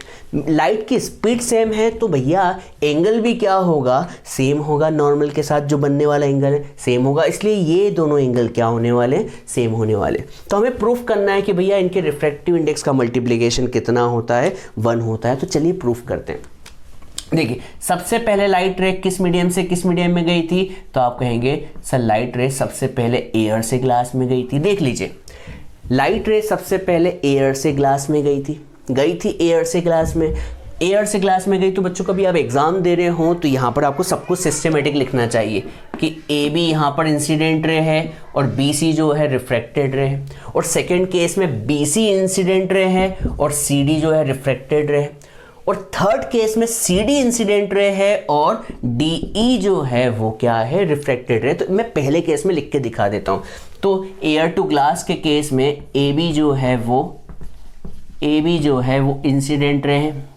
लाइट की स्पीड सेम है तो भैया एंगल भी क्या होगा, सेम होगा, नॉर्मल के साथ जो बनने वाला एंगल है सेम होगा, इसलिए ये दोनों एंगल क्या होने वाले, सेम होने वाले। तो हमें प्रूफ करना है कि भैया इनके रिफ्रैक्टिव इंडेक्स का मल्टीप्लिकेशन कितना होता है, 1 होता है। तो चलिए प्रूफ करते हैं। देखिए सबसे पहले लाइट रे किस मीडियम से किस मीडियम में गई थी, तो आप कहेंगे सर लाइट रे सबसे पहले एयर से ग्लास में गई थी। देख लीजिए लाइट रे सबसे पहले एयर से ग्लास में गई थी एयर से ग्लास में। एयर से ग्लास में गई तो बच्चों कभी आप एग्जाम दे रहे हो तो यहाँ पर आपको सब कुछ सिस्टमेटिक लिखना चाहिए कि ए बी यहाँ पर इंसिडेंट रे है और बी सी जो है रिफ्रैक्टेड रे है, और सेकेंड केस में बी सी इंसिडेंट रे है और सी डी जो है रिफ्रैक्टेड रे है, और थर्ड केस में सी डी इंसिडेंट रे है और डी ई जो है वो क्या है, रिफ्रैक्टेड रे। तो मैं पहले केस में लिख के दिखा देता हूँ। तो एयर टू ग्लास के केस में ए बी जो है वो इंसिडेंट रे है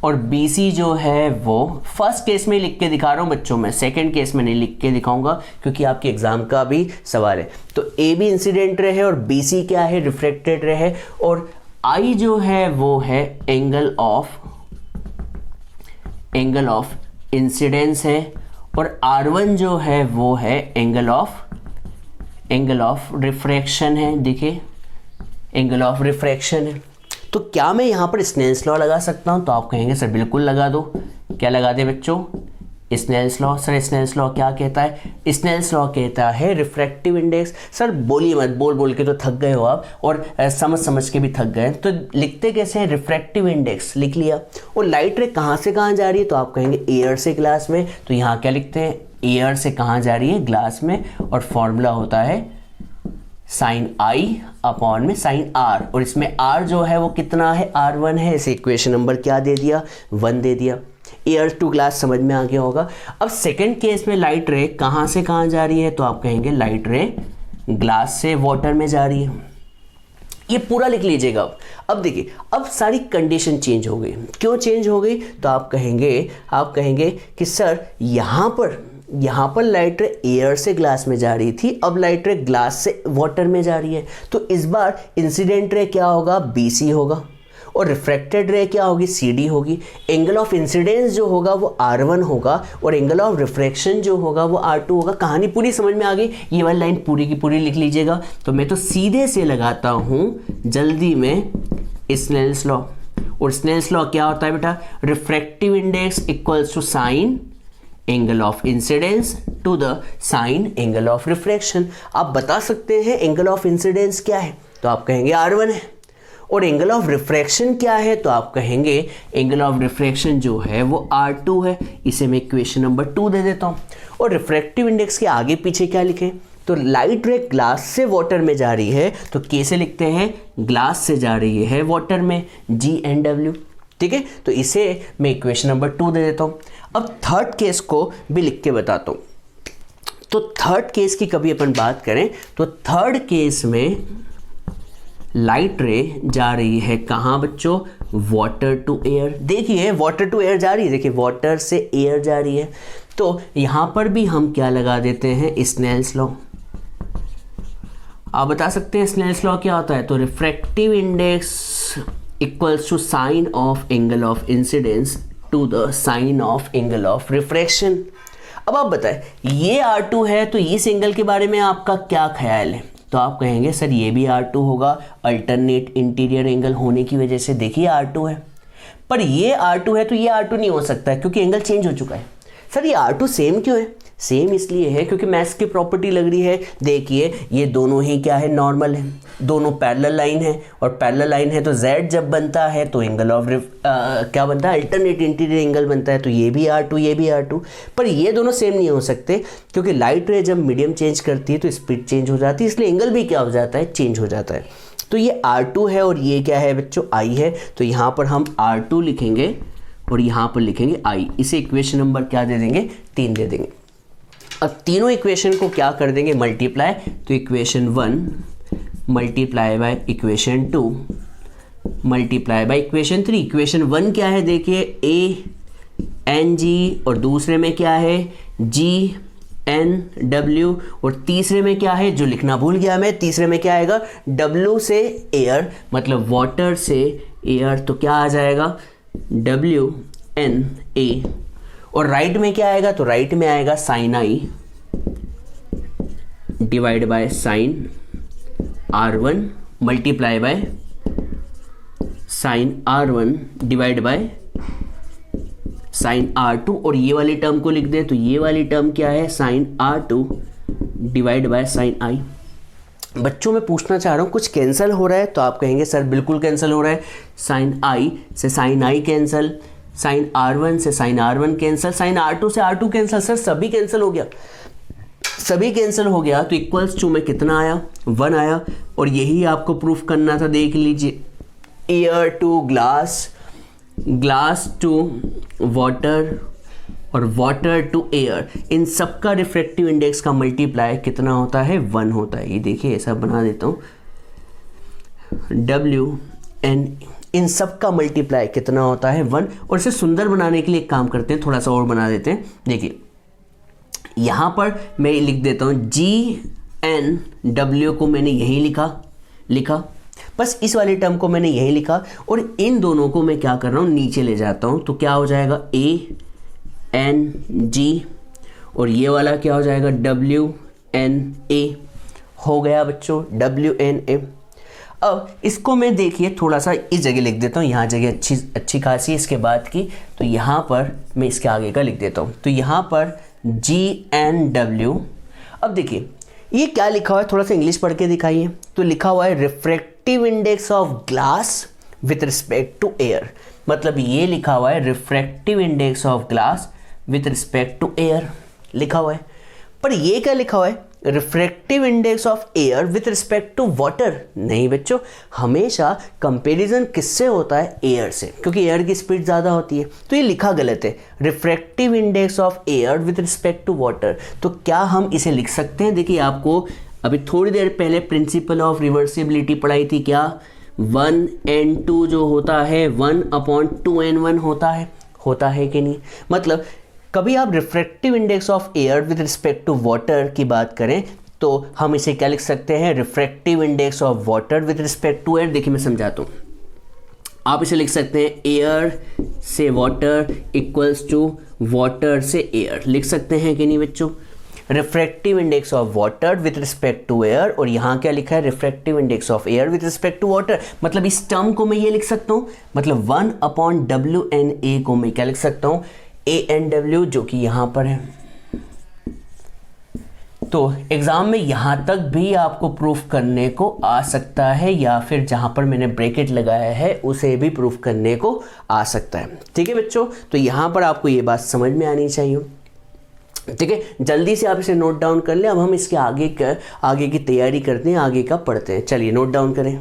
और BC जो है वो फर्स्ट केस में लिख के दिखा रहा हूँ बच्चों, मैं सेकंड केस में नहीं लिख के दिखाऊंगा क्योंकि आपके एग्जाम का भी सवाल है। तो AB इंसिडेंट रे है और BC क्या है, रिफ्लेक्टेड रे है, और I जो है वो है एंगल ऑफ इंसिडेंस है, और R1 जो है वो है एंगल ऑफ रिफ्रैक्शन है। देखिए एंगल ऑफ रिफ्रैक्शन है। तो क्या मैं यहाँ पर स्नेल्स लॉ लगा सकता हूँ? तो आप कहेंगे सर बिल्कुल लगा दो। क्या लगा दे बच्चों? Snell's law. Sir Snell's law क्या कहता है? स्नेल्स लॉ कहता है रिफ्रैक्टिव इंडेक्स। सर बोलिए मत, बोल के तो थक गए हो आप, और समझ के भी थक गए। तो लिखते कैसे हैं? रिफ्रैक्टिव इंडेक्स लिख लिया। और लाइट रे कहाँ से कहाँ जा रही है? तो आप कहेंगे एयर से ग्लास में। तो यहाँ क्या लिखते हैं? एयर से कहाँ जा रही है? ग्लास में। और फॉर्मूला होता है साइन I अपॉन में साइन R, और इसमें R जो है वो कितना है? R1 है। इसे इक्वेशन नंबर क्या दे दिया? 1 दे दिया। एयर टू ग्लास समझ में आ गया होगा। अब सेकंड केस में लाइट रे कहाँ से कहाँ जा रही है? तो आप कहेंगे लाइट रे ग्लास से वाटर में जा रही है। ये पूरा लिख लीजिएगा। अब देखिए, अब सारी कंडीशन चेंज हो गई। क्यों चेंज हो गई? तो आप कहेंगे कि सर यहाँ पर लाइट रे एयर से ग्लास में जा रही थी, अब लाइट रे ग्लास से वाटर में जा रही है। तो इस बार इंसिडेंट रे क्या होगा? BC होगा, और रिफ्रैक्टेड रे क्या होगी? CD होगी। एंगल ऑफ इंसिडेंस जो होगा वो R1 होगा, और एंगल ऑफ रिफ्रैक्शन जो होगा वो R2 होगा। कहानी पूरी समझ में आ गई? ये वाली लाइन पूरी की पूरी लिख लीजिएगा। तो मैं तो सीधे से लगाता हूँ जल्दी में स्नेल्स लॉ। और स्नेल्स लॉ क्या होता है बेटा? Refractive index equals to sine angle of incidence to the sine angle of refraction. आप बता सकते हैं एंगल ऑफ इंसिडेंस क्या है? तो आप कहेंगे R1 है। और एंगल ऑफ रिफ्रैक्शन क्या है? तो आप कहेंगे एंगल ऑफ रिफ्रैक्शन जो है वो R2 है। इसे मैं इक्वेशन नंबर 2 दे देता हूँ। और रिफ्रैक्टिव इंडेक्स के आगे पीछे क्या लिखें? तो लाइट रे ग्लास से वाटर में जा रही है, तो कैसे लिखते हैं? ग्लास से जा रही है वाटर में, GNW। ठीक है, तो इसे मैं इक्वेशन नंबर 2 दे देता हूँ। अब थर्ड केस को भी लिख के बताता हूँ। तो थर्ड केस की कभी अपन बात करें तो थर्ड केस में लाइट रे जा रही है कहाँ बच्चों? Water to air. देखिए वाटर टू एयर जा रही है, देखिए वाटर से एयर जा रही है। तो यहाँ पर भी हम क्या लगा देते हैं? Snell's law. आप बता सकते हैं स्नेल्स लॉ क्या होता है? तो refractive index equals to sine of angle of incidence to the sine of angle of refraction. अब आप बताएं, ये R2 है, तो इस एंगल के बारे में आपका क्या ख्याल है? तो आप कहेंगे सर ये भी R2 होगा, अल्टरनेट इंटीरियर एंगल होने की वजह से। देखिए R2 है, पर ये R2 है तो ये R2 नहीं हो सकता है क्योंकि एंगल चेंज हो चुका है। सर ये R2 सेम क्यों है? सेम इसलिए है क्योंकि मैथ्स की प्रॉपर्टी लग रही है। देखिए ये दोनों ही क्या है? नॉर्मल है, दोनों पैरेलल लाइन है, और पैरेलल लाइन है तो Z जब बनता है तो एंगल ऑफ क्या बनता है? अल्टरनेट इंटीरियर एंगल बनता है। तो ये भी R2 ये भी R2, पर ये दोनों सेम नहीं हो सकते क्योंकि लाइट रे जब मीडियम चेंज करती है तो स्पीड चेंज हो जाती है, इसलिए एंगल भी क्या हो जाता है? चेंज हो जाता है। तो ये R2 है और ये क्या है बच्चों? I है। तो यहाँ पर हम R2 लिखेंगे और यहाँ पर लिखेंगे I। इसे इक्वेशन नंबर क्या दे देंगे? 3 दे देंगे। अब तीनों इक्वेशन को क्या कर देंगे? मल्टीप्लाई। तो equation 1 multiply by equation 2 multiply by equation 3। Equation 1 क्या है? देखिए ANG, और दूसरे में क्या है? GNW, और तीसरे में क्या है? जो लिखना भूल गया मैं, तीसरे में क्या आएगा? W से एयर, मतलब वाटर से एयर, तो क्या आ जाएगा? WNA। और राइट में क्या आएगा? तो राइट में आएगा sine I divide by sine R1 multiply by sine R1 divide by sine R2, और ये वाली टर्म को लिख दे तो ये वाली टर्म क्या है? Sine R2 divide by sine I। बच्चों मैं पूछना चाह रहा हूँ कुछ कैंसिल हो रहा है? तो आप कहेंगे सर बिल्कुल कैंसिल हो रहा है। साइन I से sine I cancel, sine R1 से sign R1 cancel, sign R2 से R2 कैंसिल। सर सभी कैंसिल हो गया, सभी कैंसिल हो गया। तो इक्वल्स टू में कितना आया? 1 आया। और यही आपको प्रूफ करना था। देख लीजिए, air to glass, glass to water, और वाटर टू एयर, इन सब का रिफ्रैक्टिव इंडेक्स का मल्टीप्लाई कितना होता है? 1 होता है। ये देखिए ऐसा बना देता हूँ, WN इन सब का मल्टीप्लाई कितना होता है 1। और इसे सुंदर बनाने के लिए एक काम करते हैं, थोड़ा सा और बना देते हैं। देखिए यहाँ पर मैं लिख देता हूँ GNW को मैंने यहीं लिखा, बस इस वाले टर्म को मैंने यहीं लिखा, और इन दोनों को मैं क्या कर रहा हूँ नीचे ले जाता हूँ, तो क्या हो जाएगा ANG, और ये वाला क्या हो जाएगा WNA। हो गया बच्चों WNA। अब इसको मैं देखिए थोड़ा सा इस जगह लिख देता हूँ, यहाँ जगह अच्छी खासी इसके बाद की, तो यहाँ पर मैं इसके आगे का लिख देता हूँ, तो यहाँ पर GNW। अब देखिए ये क्या लिखा हुआ है, थोड़ा सा इंग्लिश पढ़ के दिखाइए। तो लिखा हुआ है refractive index of glass with respect to air, मतलब ये लिखा हुआ है refractive index of glass with respect to air लिखा हुआ है। पर ये क्या लिखा हुआ है refractive index of air with respect to water. नहीं बच्चों, हमेशा कंपैरिजन किससे होता है एयर से, क्योंकि एयर की स्पीड ज़्यादा होती है। तो ये लिखा गलत है, refractive index of air with respect to water. तो क्या हम इसे लिख सकते हैं, देखिए आपको अभी थोड़ी देर पहले प्रिंसिपल ऑफ रिवर्सिबिलिटी पढ़ाई थी, क्या 1n2 जो होता है 1/2n1 होता है कि नहीं। मतलब कभी आप refractive index of air with respect to water की बात करें तो हम इसे क्या लिख सकते हैं refractive index of water with respect to air. देखिए मैं समझाता हूँ, आप इसे लिख सकते हैं एयर से वाटर इक्वल्स टू वाटर से एयर, लिख सकते हैं कि नहीं बच्चों। Refractive index of water with respect to air, और यहाँ क्या लिखा है refractive index of air with respect to water. मतलब इस टर्म को मैं ये लिख सकता हूँ, मतलब 1/WNA को मैं क्या लिख सकता हूँ ANW, जो कि यहाँ पर है। तो एग्जाम में यहाँ तक भी आपको प्रूफ करने को आ सकता है, या फिर जहाँ पर मैंने ब्रैकेट लगाया है उसे भी प्रूफ करने को आ सकता है। ठीक है बच्चों, तो यहाँ पर आपको ये बात समझ में आनी चाहिए। ठीक है, जल्दी से आप इसे नोट डाउन कर लें। अब हम इसके आगे की तैयारी करते हैं, आगे का पढ़ते हैं। चलिए नोट डाउन करें।